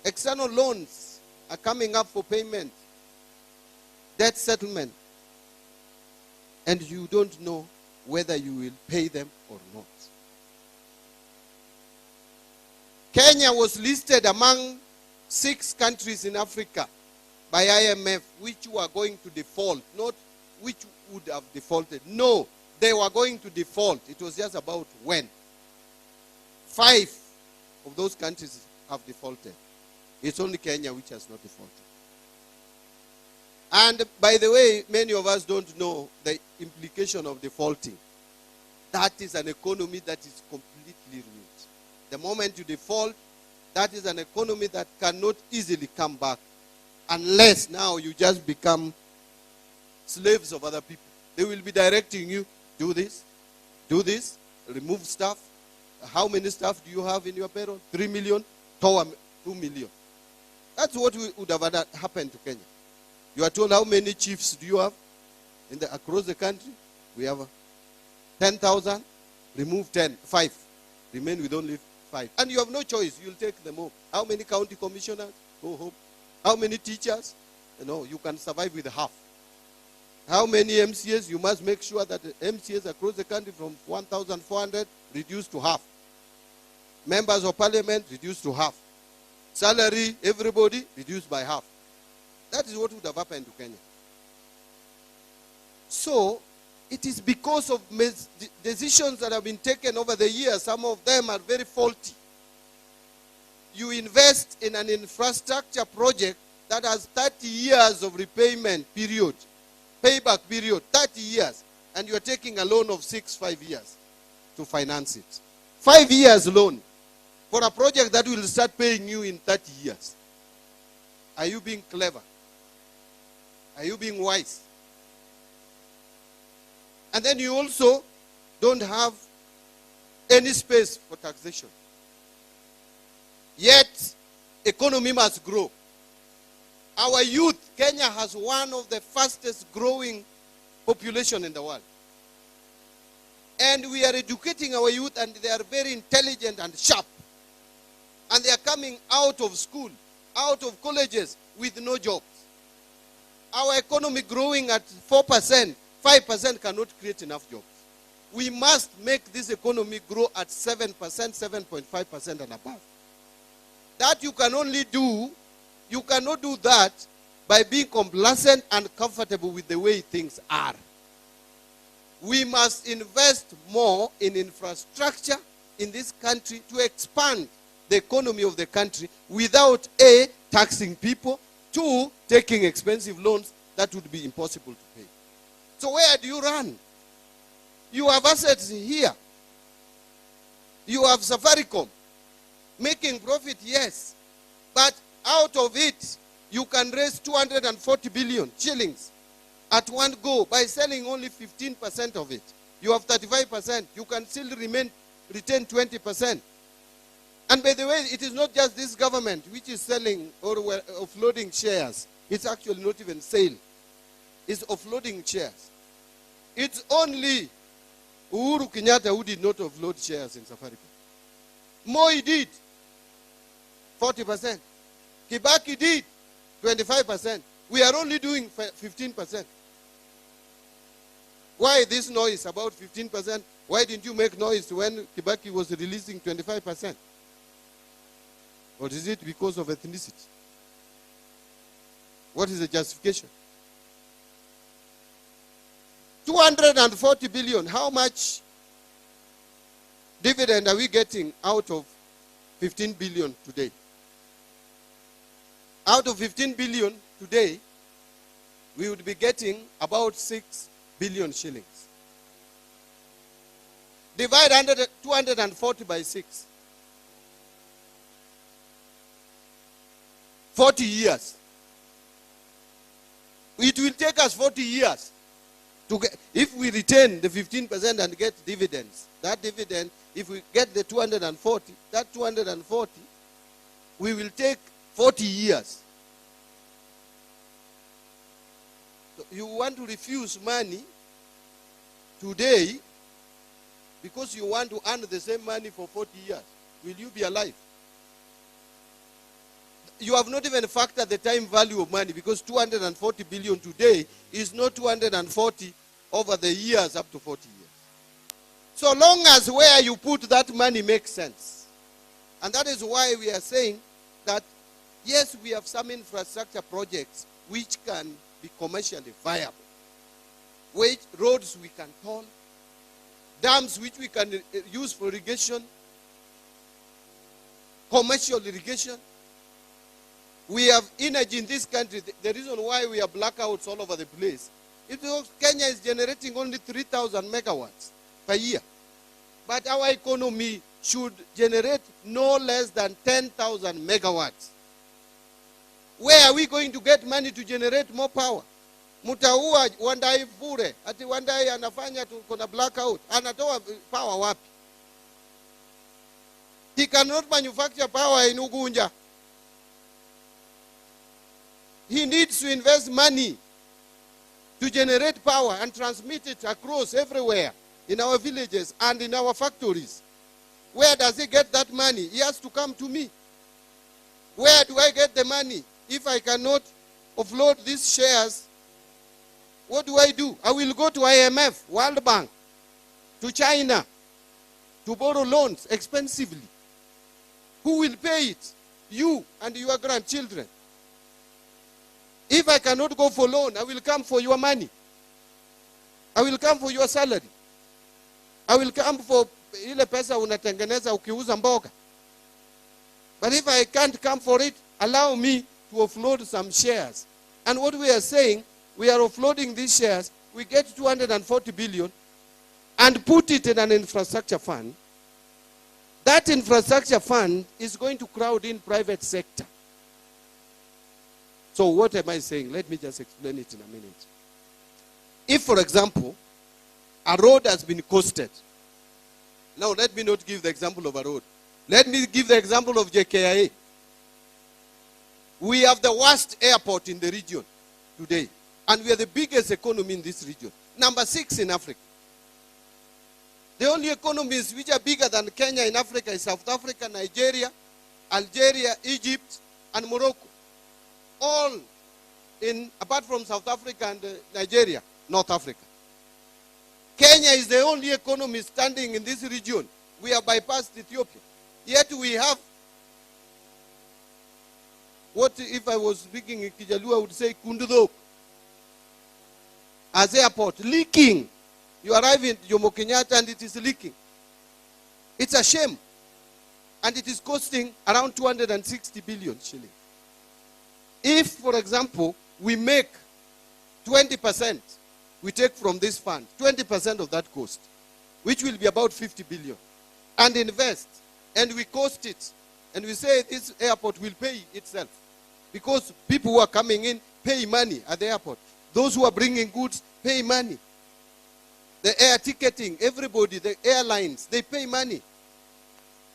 external loans are coming up for payment, debt settlement, and you don't know whether you will pay them or not. Kenya was listed among 6 countries in Africa by IMF which were going to default, not which would have defaulted. No, they were going to default. It was just about when. 5 of those countries have defaulted. It's only Kenya which has not defaulted. And by the way, many of us don't know the implication of defaulting. That is an economy that is completely ruined. The moment you default, that is an economy that cannot easily come back unless now you just become slaves of other people. They will be directing you, do this, remove staff. How many staff do you have in your payroll? 3 million, 2 million. That's what would have happened to Kenya. You are told how many chiefs do you have across the country? We have 10,000, remove 5, remain with only 5. And you have no choice, you'll take them home. How many county commissioners? Go home. How many teachers? You can survive with half. How many MCAs? You must make sure that the MCAs across the country from 1,400 reduced to half. Members of parliament reduced to half. Salary, everybody reduced by half. That is what would have happened to Kenya. So, it is because of decisions that have been taken over the years. Some of them are very faulty. You invest in an infrastructure project that has 30 years of repayment period, payback period, 30 years, and you are taking a loan of 5 years to finance it. 5 years loan for a project that will start paying you in 30 years. Are you being clever? Are you being wise? And then you also don't have any space for taxation. Yet, economy must grow. Our youth, Kenya has one of the fastest growing population in the world. And we are educating our youth, and they are very intelligent and sharp. And they are coming out of school, out of colleges with no jobs. Our economy growing at 4%, 5% cannot create enough jobs. We must make this economy grow at 7%, 7.5% and above. That you can only do, you cannot do that by being complacent and comfortable with the way things are. We must invest more in infrastructure in this country to expand the economy of the country without A, taxing people, 2, taking expensive loans that would be impossible to pay. So where do you run? You have assets here. You have Safaricom making profit, yes. But out of it, you can raise 240 billion shillings at one go by selling only 15% of it. You have 35%. You can still retain 20%. And by the way, it is not just this government which is selling or offloading shares. It's actually not even sale. It's offloading shares. It's only Uhuru Kenyatta who did not offload shares in Safaricom. Moi did 40%. Kibaki did 25%. We are only doing 15%. Why this noise about 15%? Why didn't you make noise when Kibaki was releasing 25%? Or is it because of ethnicity? What is the justification? 240 billion. How much dividend are we getting out of 15 billion today? Out of 15 billion today, we would be getting about 6 billion shillings. Divide 240 by 6. 40 years. It will take us 40 years to get, if we retain the 15% and get dividends. That dividend, if we get the 240, that 240, we will take 40 years. So you want to refuse money today because you want to earn the same money for 40 years. Will you be alive? You have not even factored the time value of money, because 240 billion today is not 240 over the years up to 40 years. So long as where you put that money makes sense. And that is why we are saying that, yes, we have some infrastructure projects which can be commercially viable. Which roads we can toll, dams which we can use for irrigation, commercial irrigation. We have energy in this country. The reason why we have blackouts all over the place is because Kenya is generating only 3,000 megawatts per year. But our economy should generate no less than 10,000 megawatts. Where are we going to get money to generate more power? Mutaua Wandai bure, ati Wandai anafanya kuna blackout, anatoa power wapi? He cannot manufacture power in Ugunja. He needs to invest money to generate power and transmit it across everywhere in our villages and in our factories. Where does he get that money? He has to come to me. Where do I get the money? If I cannot offload these shares, what do? I will go to IMF, World Bank, to China, to borrow loans expensively. Who will pay it? You and your grandchildren. If I cannot go for loan, I will come for your money. I will come for your salary. I will come for ile pesa unatengeneza ukiuza mboga. But if I can't come for it, allow me to offload some shares. And what we are saying, we are offloading these shares. We get 240 billion and put it in an infrastructure fund. That infrastructure fund is going to crowd in private sector. So what am I saying? Let me just explain it in a minute. If, for example, a road has been costed. Now, let me not give the example of a road. Let me give the example of JKIA. We have the worst airport in the region today. And we are the biggest economy in this region. Number 6 in Africa. The only economies which are bigger than Kenya in Africa is South Africa, Nigeria, Algeria, Egypt, and Morocco. All in, apart from South Africa and Nigeria, North Africa. Kenya is the only economy standing in this region. We have bypassed Ethiopia. Yet we have, what if I was speaking in Kijalu, I would say Kundudok. As airport, leaking. You arrive in Jomo Kenyatta and it is leaking. It's a shame. And it is costing around 260 billion shillings. If, for example, we make 20%, we take from this fund, 20% of that cost, which will be about 50 billion, and invest, and we cost it, and we say this airport will pay itself, because people who are coming in pay money at the airport. Those who are bringing goods pay money. The air ticketing, everybody, the airlines, they pay money.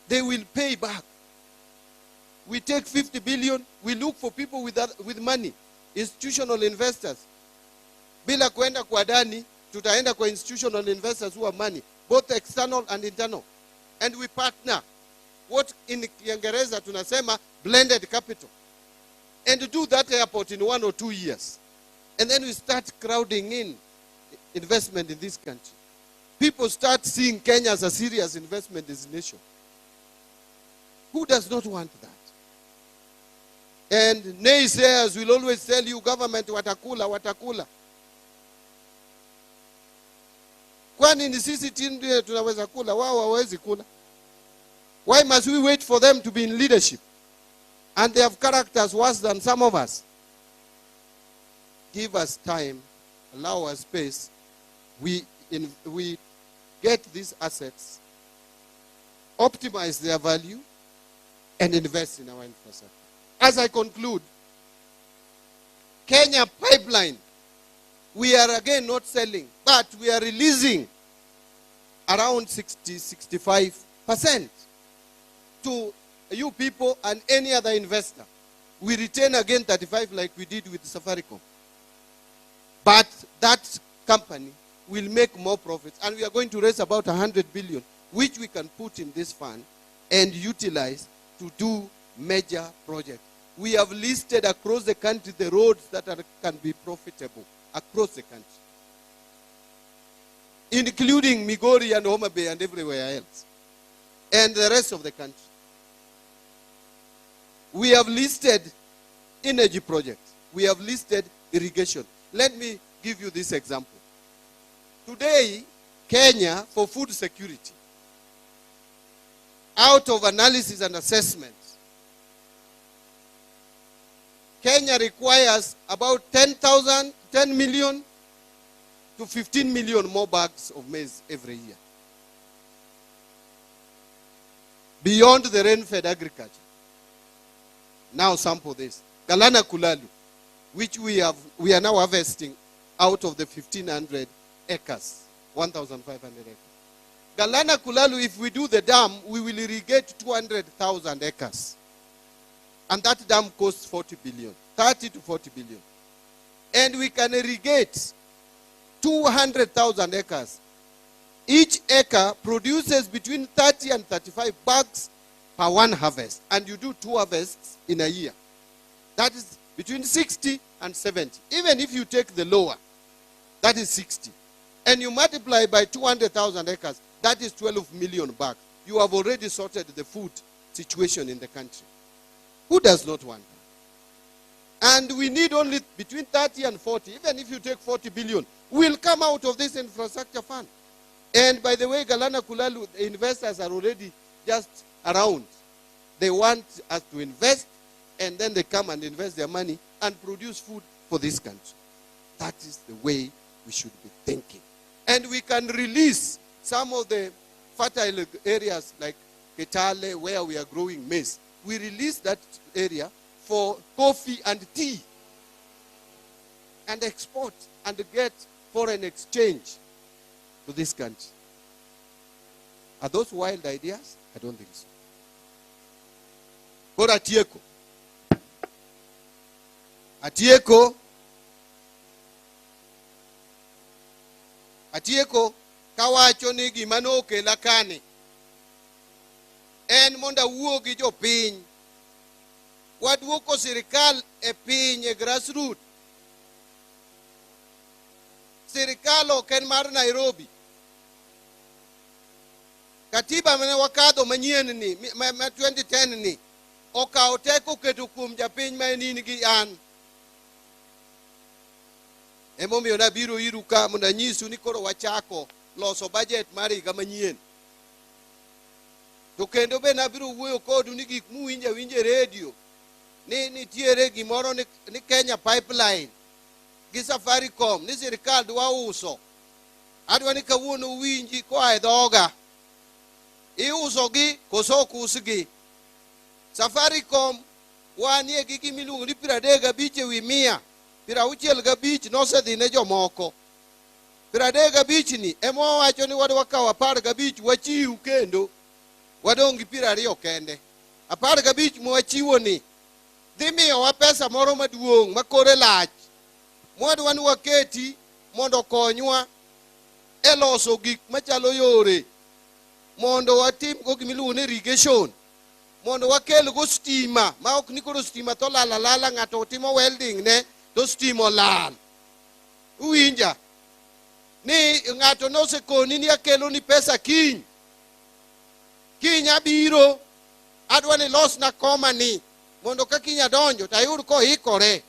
They will pay back. We take 50 billion, we look for people with money, institutional investors. Bila kuenda kwa dani, tutaenda kwa institutional investors who have money, both external and internal. And we partner. What in Kiingereza tunasema blended capital. And do that airport in 1 or 2 years. And then we start crowding in investment in this country. People start seeing Kenya as a serious investment destination. Who does not want that? And naysayers will always tell you, government watakula. Kwani ni sisi ndio tunaweza kula, wao hawawezi kula? Why must we wait for them to be in leadership? And they have characters worse than some of us. Give us time, allow us space. We get these assets, optimize their value, and invest in our infrastructure. As I conclude, Kenya pipeline, we are again not selling, but we are releasing around 60-65% to you people and any other investor. We retain again 35 like we did with Safaricom. But that company will make more profits. And we are going to raise about 100 billion, which we can put in this fund and utilize to do major projects. We have listed across the country the roads that can be profitable across the country, including Migori and Homa Bay and everywhere else, and the rest of the country. We have listed energy projects. We have listed irrigation. Let me give you this example. Today, Kenya, for food security, out of analysis and assessment, Kenya requires about 10 million to 15 million more bags of maize every year, beyond the rain-fed agriculture. Now sample this. Galana Kulalu, which we are now harvesting out of the 1,500 acres, 1,500 acres. Galana Kulalu, if we do the dam, we will irrigate 200,000 acres. And that dam costs 40 billion, 30 to 40 billion. And we can irrigate 200,000 acres. Each acre produces between 30 and 35 bags per one harvest. And you do 2 harvests in a year. That is between 60 and 70. Even if you take the lower, that is 60. And you multiply by 200,000 acres, that is 12 million bags. You have already sorted the food situation in the country. Who does not want that? And we need only between 30 and 40. Even if you take 40 billion, will come out of this infrastructure fund. And by the way, Galana Kulalu, the investors are already just around. They want us to invest, and then they come and invest their money and produce food for this country. That is the way we should be thinking. And we can release some of the fertile areas like Ketale, where we are growing maize. We release that area for coffee and tea and export and get foreign exchange to this country. Are those wild ideas? I don't think so. Kora Atieko. Atieko kawacho ni gima nokela kane en monda wuo gi jopiny waduoko sirikal e piny e grassroots. Sirikal ok en mar Nairobi. Katiba mane wakadho manyien ni ma 2010 ni okawo teko keto kuom japiny ma en gi an. Emomiyo nabiro iru ka mondo anyisu ni koro wachako loso budget mar higa manyien. To kendo be nabiro wuoyo kodu ni gik muwinje radio ni nitiere gimoro ni Kenya Pipeline gi Safaricom ni sirikal dwa uso. Adwa ni kawuono winji koa e dhoga. Iuso gi koso ok usgi. Safaricom wanie gi gimiluongo ni 35 ewi 100. 65 nosedhi ne jomoko. 35 ni emo wacho ni wadwa kawo 15 wachiw kendo wadong' gi 20 kende. 15 mwachiwo ni dhi miyowa pesa moro maduong' makore lach mwadwa ni waketi mondo konywa e loso gik machalo yore, mondo watim go gimiluongo ni irrigation, mondo wakel go stima ma ok ni koro stima to lala ng'ato timo welding ne to stima lal. Uwinja ni ng'ato nosekoni ni akelo ni pesa kiny abiro adwa ni los na koma ni mondo ka kiny adonjo to ayud ko ikore.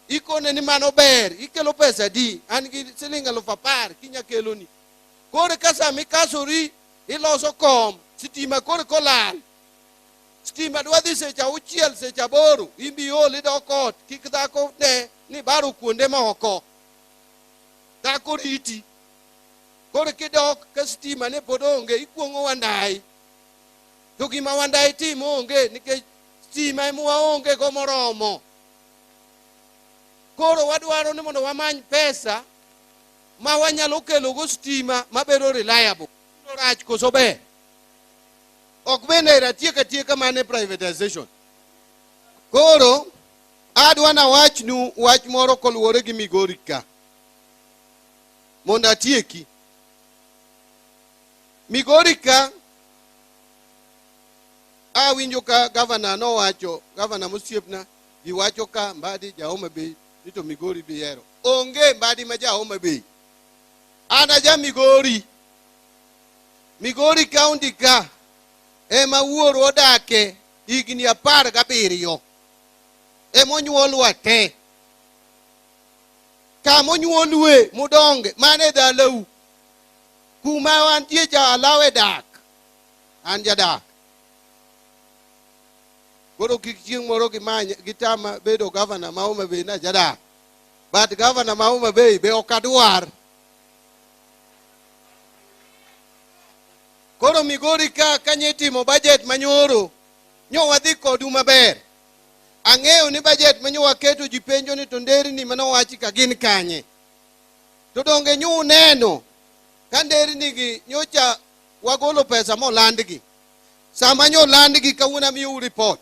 Ikone ni mano ber, ikelo pesa di, an gi siling 10,000 kiny akelo ni. Kore ka sa mikasori iloso kom, stima kore kolal. Stima dwa dhi seche 6 seche 8 imbi ol idok ot, kik dhako ne ni baro kuonde moko. Dhako riti. Kore kidok ka stima ne pod onge ikuongo wandai. To gima wandai timo onge nikech stima ema waonge go moromo. Koro wadwaro ni mondo wamany pesa ma wanyalo kelo go stima mabedo reliable. Rach koso be. Ok bende ratieka mane privatization. Koro adwa na wach moro koluwore gi Migori ka. mondo atieki. Migori ka awinjo ka governor nowacho, governor mosiepna giwacho ka Mbadi ja Homa Bay ni to Migori bihero. Onge Mbadi ma ja Homa Bay. Ana ja Migori. Migori County ka ema wuoro odake higni 17. Emonyuolwa te. Kamonyuolwe mudonge mane dalau. Kuma wantie ja alawe dak. Anja dak. Koro kichieng moro gimanya gitama bedo governor ma Homa Bay na jadak. But governor ma Homa Bay be okadwar. Koro Migori ka kanyetimo budget manyoro nyo wadhi kodu maber. Ang'eyo ni budget manyo waketo ji penjo ni to nderni manowachi ka gin kanye. To donge nyu neno ka nderni gi nyocha wagolo pesa molandgi. Sama nyo landgi kawuna miu report.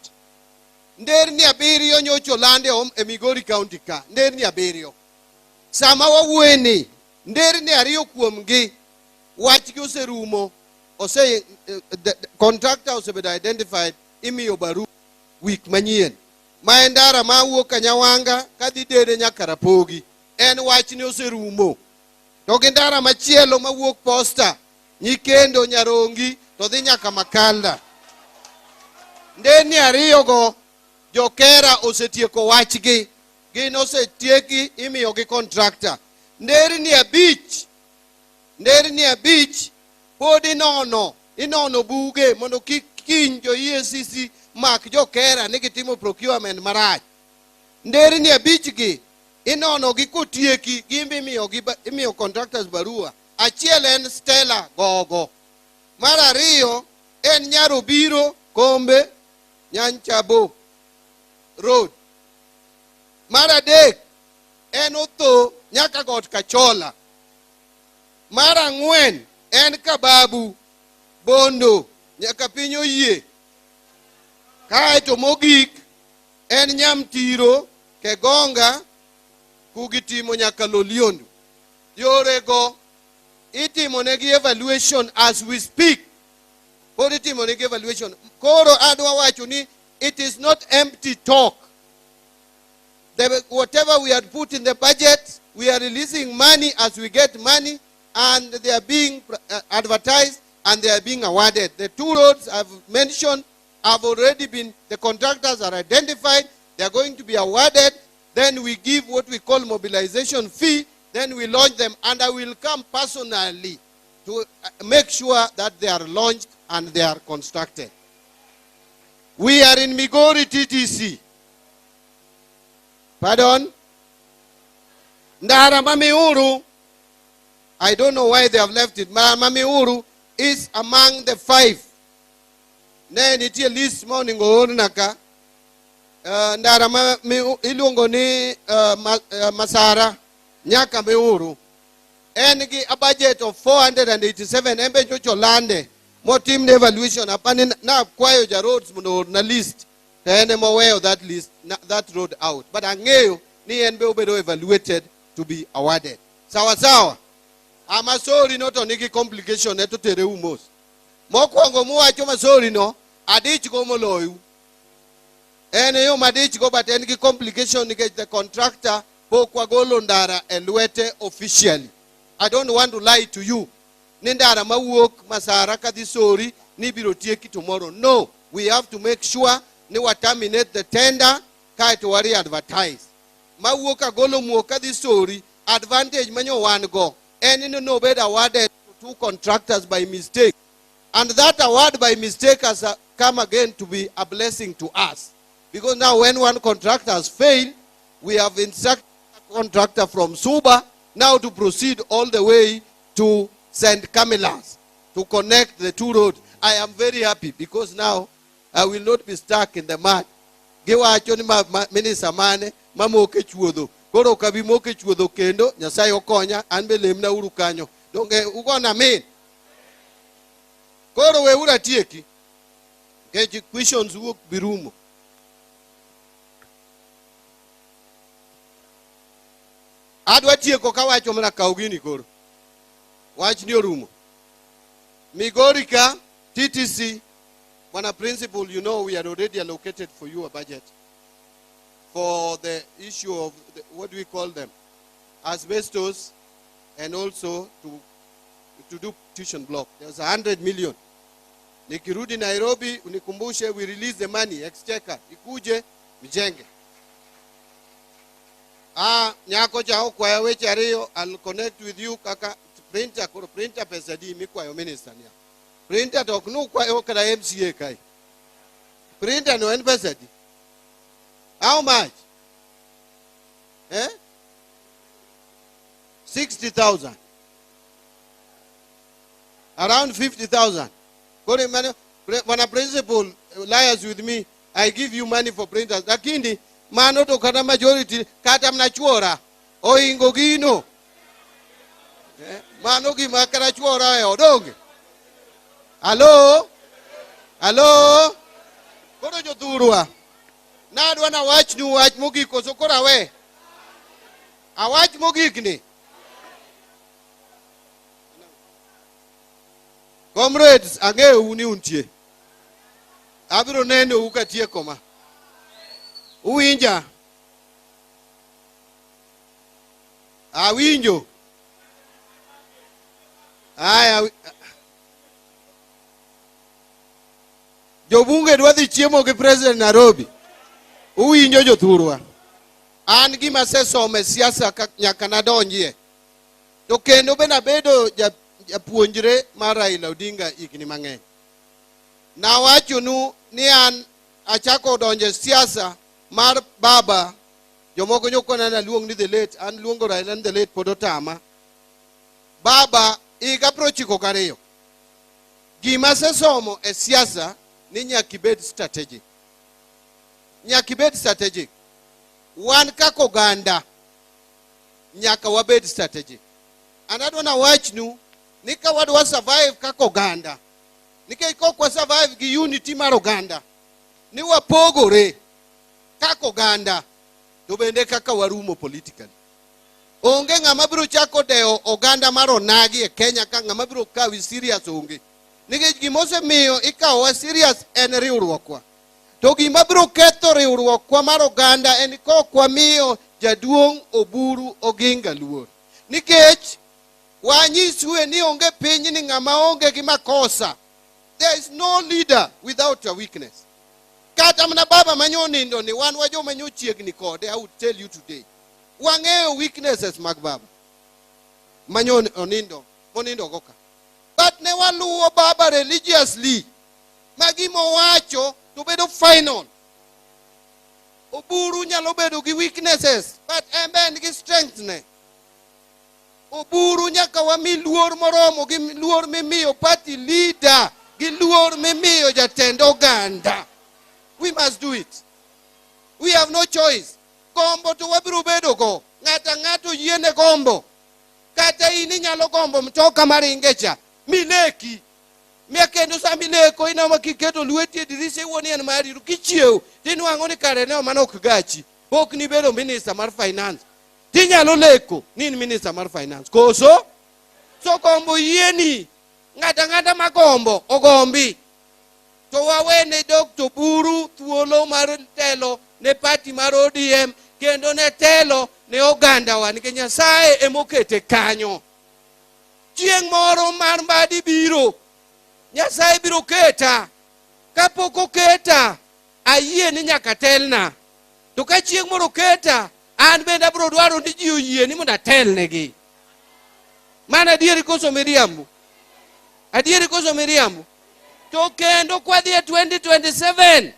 Nderni 7 nyocho lande e Migori County ka. Nderni 7. Sama wawueni nderni 2 kuomgi wachgi oserumo. Ose contractor osebedo identified imiyo baru week manyien. Ma endara ma wuok Kanyawanga kadhi dere nyaka Rapogi. En wachni oserumo. To gendara machielo ma wuok Posta, Nyikendo, Nyarongi to dhi nyaka Makalda. Ndeni 2 go jokera osetieko wachgi. Gin osetieki imiyo gi contractor. Nderni 5 pod inono buge mondo kiny jo EACC mak jokera ni gitimo procurement marach. Nderni 5 gi inono gi kotieki gimbi imiyo contractors barua. Achiel en Stella Gogo. Mar 2 en Nyarobiro Kombe Nyanchabo Road. Mar 3 en Otho nyaka Got Kachola. Mar 4 en Kababu Bondo nyaka piny Oyie. Kaeto mogik en Nyamtiro Kegonga kugitimo nyaka Loliondo. Yorego itimo negi evaluation as we speak. Pod itimo negi evaluation. Koro adwa wacho ni it is not empty talk. Whatever we had put in the budget, we are releasing money as we get money, and they are being advertised and they are being awarded. The 2 roads I've mentioned have already been, the contractors are identified, they are going to be awarded. Then we give what we call mobilization fee, then we launch them, and I will come personally to make sure that they are launched and they are constructed. We are in Migori TTC. Pardon? Ndara Mamiuru, I don't know why they have left it. Mamiuru is among the 5. Then it's a list morning naka. Ndara ilungo ni Masara Nyaka Miuru. Engi a budget of 487 embe chocho lande. More team evaluation upon na kwayo ja roads na list. Then I'm aware of that list, that road out. But angeo ni enbe obedo evaluated to be awarded. Sawa sawa. I'm sorry not on any complication to tere umos. Mokwango muwacho masori no adich go moloyu. Ene yo madich go but any complication ni the contractor pokwagolo ndara elwete officially. I don't want to lie to you. Nindara mawuok Masara kadisori ni biro tieki tomorrow. No, we have to make sure ni wa terminate the tender kai to worry advertise. Mawuok agolo muoka kadisori advantage manyo one go. And no bed awarded to 2 contractors by mistake. And that award by mistake has come again to be a blessing to us. Because now when one contractor has failed, we have instructed a contractor from Suba now to proceed all the way to St. Camilas to connect the 2 roads. I am very happy because now I will not be stuck in the mud. Giwa achoni minister mane mamoke chuodho. Koro kabi moke chuodho kendo Nyasaye okonya anbe lemna uru kanyo. Donge ugona mean. Koro we ura tieki. Kechi questions wuok birumo. Adwa tieko kawacho mana kaugini koro. Wach ni orumo. Migori ka, TTC, when a principal, you know, we had already allocated for you a budget for the issue of, what do we call them? Asbestos, and also to do tuition block. There's 100 million. Nikirudi Nairobi, unikumbushe, we release the money, exchequer, ikuje, mjenge. Nyako chao kwa weche ariyo, I'll connect with you, kaka, printer pesa di mi kwa yo minister niya. Printer toknu kwa yo kada MCA kai. Printer no en pesa di. How much? 60,000. Around 50,000. When a principal liars with me, I give you money for printers. Lakini, mano to kata majority, kata mnachuora. Oingo gino. Mano ki makara chuora e odonge. Hello? Hello? Koro joturua. Nadwa na wach nu wach mogiko so kora we. A wach mogik ni. Comrades, ange uni untie. Abiro neno ukatie koma. Uwinja. Awinjo. Aya. Jobunge dwa dhi chiemo gi President Nairobi. Uwinjo jothurwa. An gima sesome siasa nyaka nadonjie. To kendo be nabedo japuonjre mar Raila Odinga higni mang'eny. Nawachonu ni an achako donje siasa mar baba. Jomoko nyokona na luong ni the late, an luongo Raila ni the late podotama. Baba iga prochiko kariyo. Gima sesomo e siasa ni nyakibed strategic. Nyakibed strategic. Wan kako ganda nyaka wabed strategic. Anadwana wachnu nika wadwa survive kako ganda. Nika iko kwa survive gi unity mar oganda. Ni wapogore kako ganda. To bende kaka warumo politically. Onge ng'ama biro chako deo oganda mar onagi e Kenya ka ng'ama biro kawi serious onge. Nikech gimose miyo ikawa serious en riwruokwa. To gima biro ketho riwruokwa mar oganda en kokwa miyo jaduong' Oburu Oginga luor. Nikech wanyiswe ni onge piny ni ng'ama onge gi makosa. There is no leader without a weakness. Kata mna baba manyonindo ni wan wajo manyo chiegni kode, I would tell you today. Wang'eyo weaknesses mag baba. Manyon onindo, monindo goka. But ne waluwo baba religiously. Magimo wacho to bedo final. Oburu nyalo bedo gi weaknesses, but emben gi strength ne. Oburu nyaka wami luor moromo gi luor mimiyo party leader, gi luor mimiyo jatend oganda. We must do it. We have no choice. Gombo to wabiro bedo go. Ng'ato yiene gombo. Kata ini nyalo gombo mtoka maringecha. Mileki. Miakendo sa mileko ina makiketo lueti dirise woni en mari kichieo. Tinu angoni kare ne manok gachi. Bok ni bedo minister mar finance. Tinyalo leko ni minister mar finance. Koso? So gombo yieni. Ng'ata magombo ogombi. To wawene Dr. Buru thuolo mar telo ne party mar ODM kendo ne telo ne oganda wa nikech Nyasaye emokete kanyo. Chieng' moro mar Mbadi biro. Nyasaye biro keta. Kapok oketa ayie ni nyaka telna. To ka chieng' moro keta an bende abiro dwaro ni ji oyie ni mondo atelnegi. Mana adieri koso miriambo. Adieri koso miriambo. To kendo kwa dhie 2027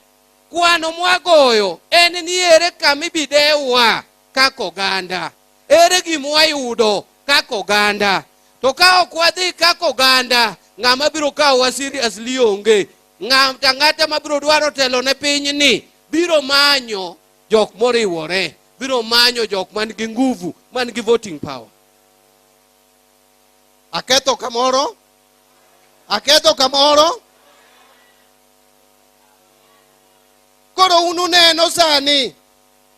kwano mwagoyo en ni ere kamibidewa kako ganda. Ere gimwayudo kako ganda. To ka okwadhi kako ganda ng'ama biro kawo seriously onge. Ng'ata mabiro dwaro telo ne piny ni biro manyo jok moriwore. Biro manyo jok man gi nguvu, man gi voting power. Aketho kamoro? Aketho kamoro? Koro unu neno sani,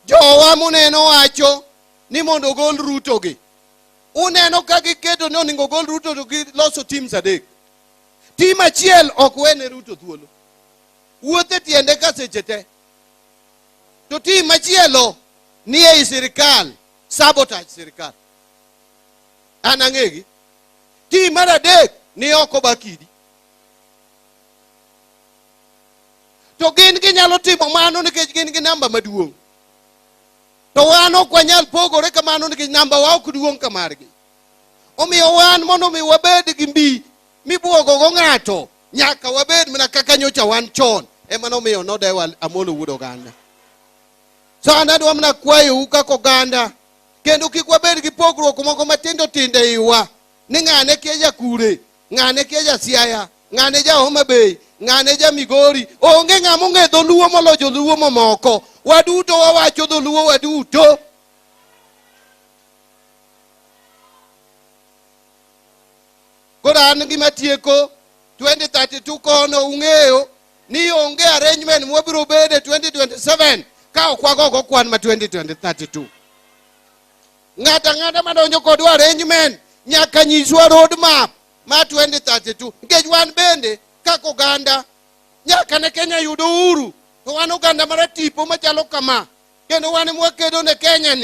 jowa muneno wacho ni mondo gol Ruto gi. uneno ka giketo ni onego gol Ruto to giloso teams adek. Team achiel ok wene Ruto thuolo. Wuothe tiende ka seche te. To team machielo ni ei sirikal, sabotage sirikal. An ang'egi. Team mar adek ni oko bakidi. To gin ginyalo timo mano nikech gin gi namba maduong'. To wan ok wanyal pogore kamano nikech namba wa ok duong' kamargi. Omiyo wan mondo mi wabed gi mbi mibuogo go ng'ato nyaka wabed mana kaka nyocha wan chon. Ema nomiyo nodewa Amolo Wuod Oganda. So an adwa mana kwayo kaka oganda kendo kik wabed gi pogruok moko matindo tindo iwa ni ng'ane kia Jakure, ng'ane kia Jasiaya, ng'ane ja Homa Bay, ng'ane ja Migori. Onge ng'ama ong'e dholuo moloyo joluo mamoko. Waduto wawacho dholuo waduto. Koro an gima tieko 2032 kono ung'eyo ni onge arrangement mwabiro bede 2027 ka ok wagogo kwan ma 2032. Ng'ata madonjo kodwa arrangement nyaka nyiswa road map ma 2032. Nikech wan bende kaka oganda nyaka ne Kenya yudo uhuru to wan oganda maratipo machalo kama. Kendo wan mwakedo ne Kenya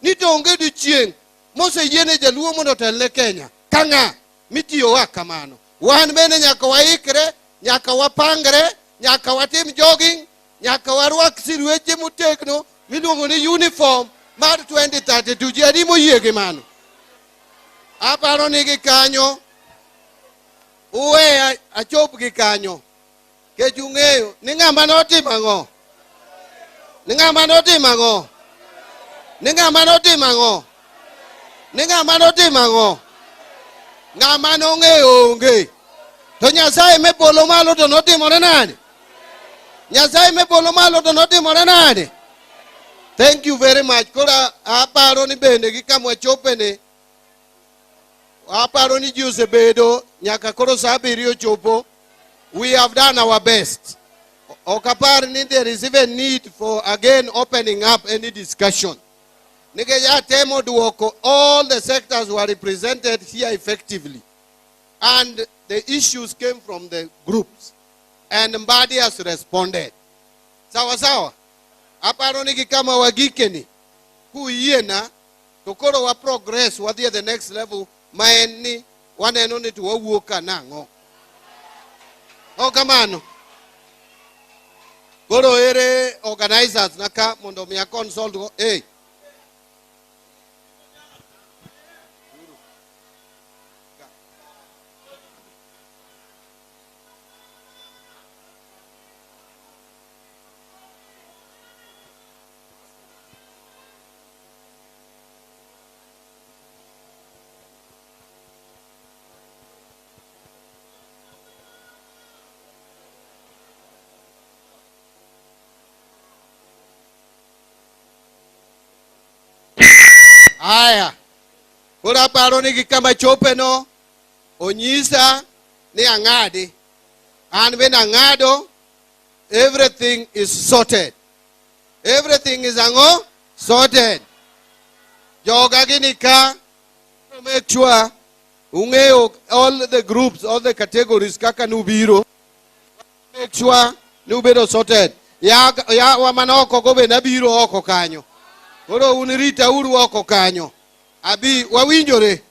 ni to onge dichieng' moseyiene jaluo mondo otelne Kenya ka ng'a mitiyo wa kamano. Wan bende nyaka waikre, nyaka wapangre, nyaka watim jogging, nyaka warwak sirweche motegno miluongo ni uniform mar 2032. Ji adi moyie gi mano? Aparo ni gi kanyo uwe achop gi kanyo. Kech ung'eyo ni ng'ama notimo ang'o? Ni ng'ama notimo ang'o? Ni ng'ama notimo ang'o? Ni ng'ama notimo ang'o? Ng'ama nong'eyo onge. To Nyasaye mepolo malo to notimore nade? Nyasaye mepolo malo to notimore nade? Thank you very much. Kora aparo ni bende gi kama chopene. Aparo ni ji osebedo nyaka koro saa 7 chopo. We have done our best. Okapar ni there is even need for again opening up any discussion. Nikeja temo duoko, all the sectors were represented here effectively. And the issues came from the groups. And Mbadi has responded. Sawa sawa. Aparo niki kama wagikeni. Kuiena. Tokoro wa progress wadhi at the next level. Maeni waneno ni tuwawuoka nango. Okamano. Koro ere organizers naka mondo miya consult go. Hey. Aya. Kura paro ni kama chope no. Onyisa ni angade. And when angado, everything is sorted. Everything is ango sorted. Joga ginika. Make sure ungeo all the groups, all the categories kaka nubiro. Make sure nubiro sorted. Ya wamanoko gobe nabiro oko kanyo. Koro unirita uru oko kanyo. Abi wawinjore.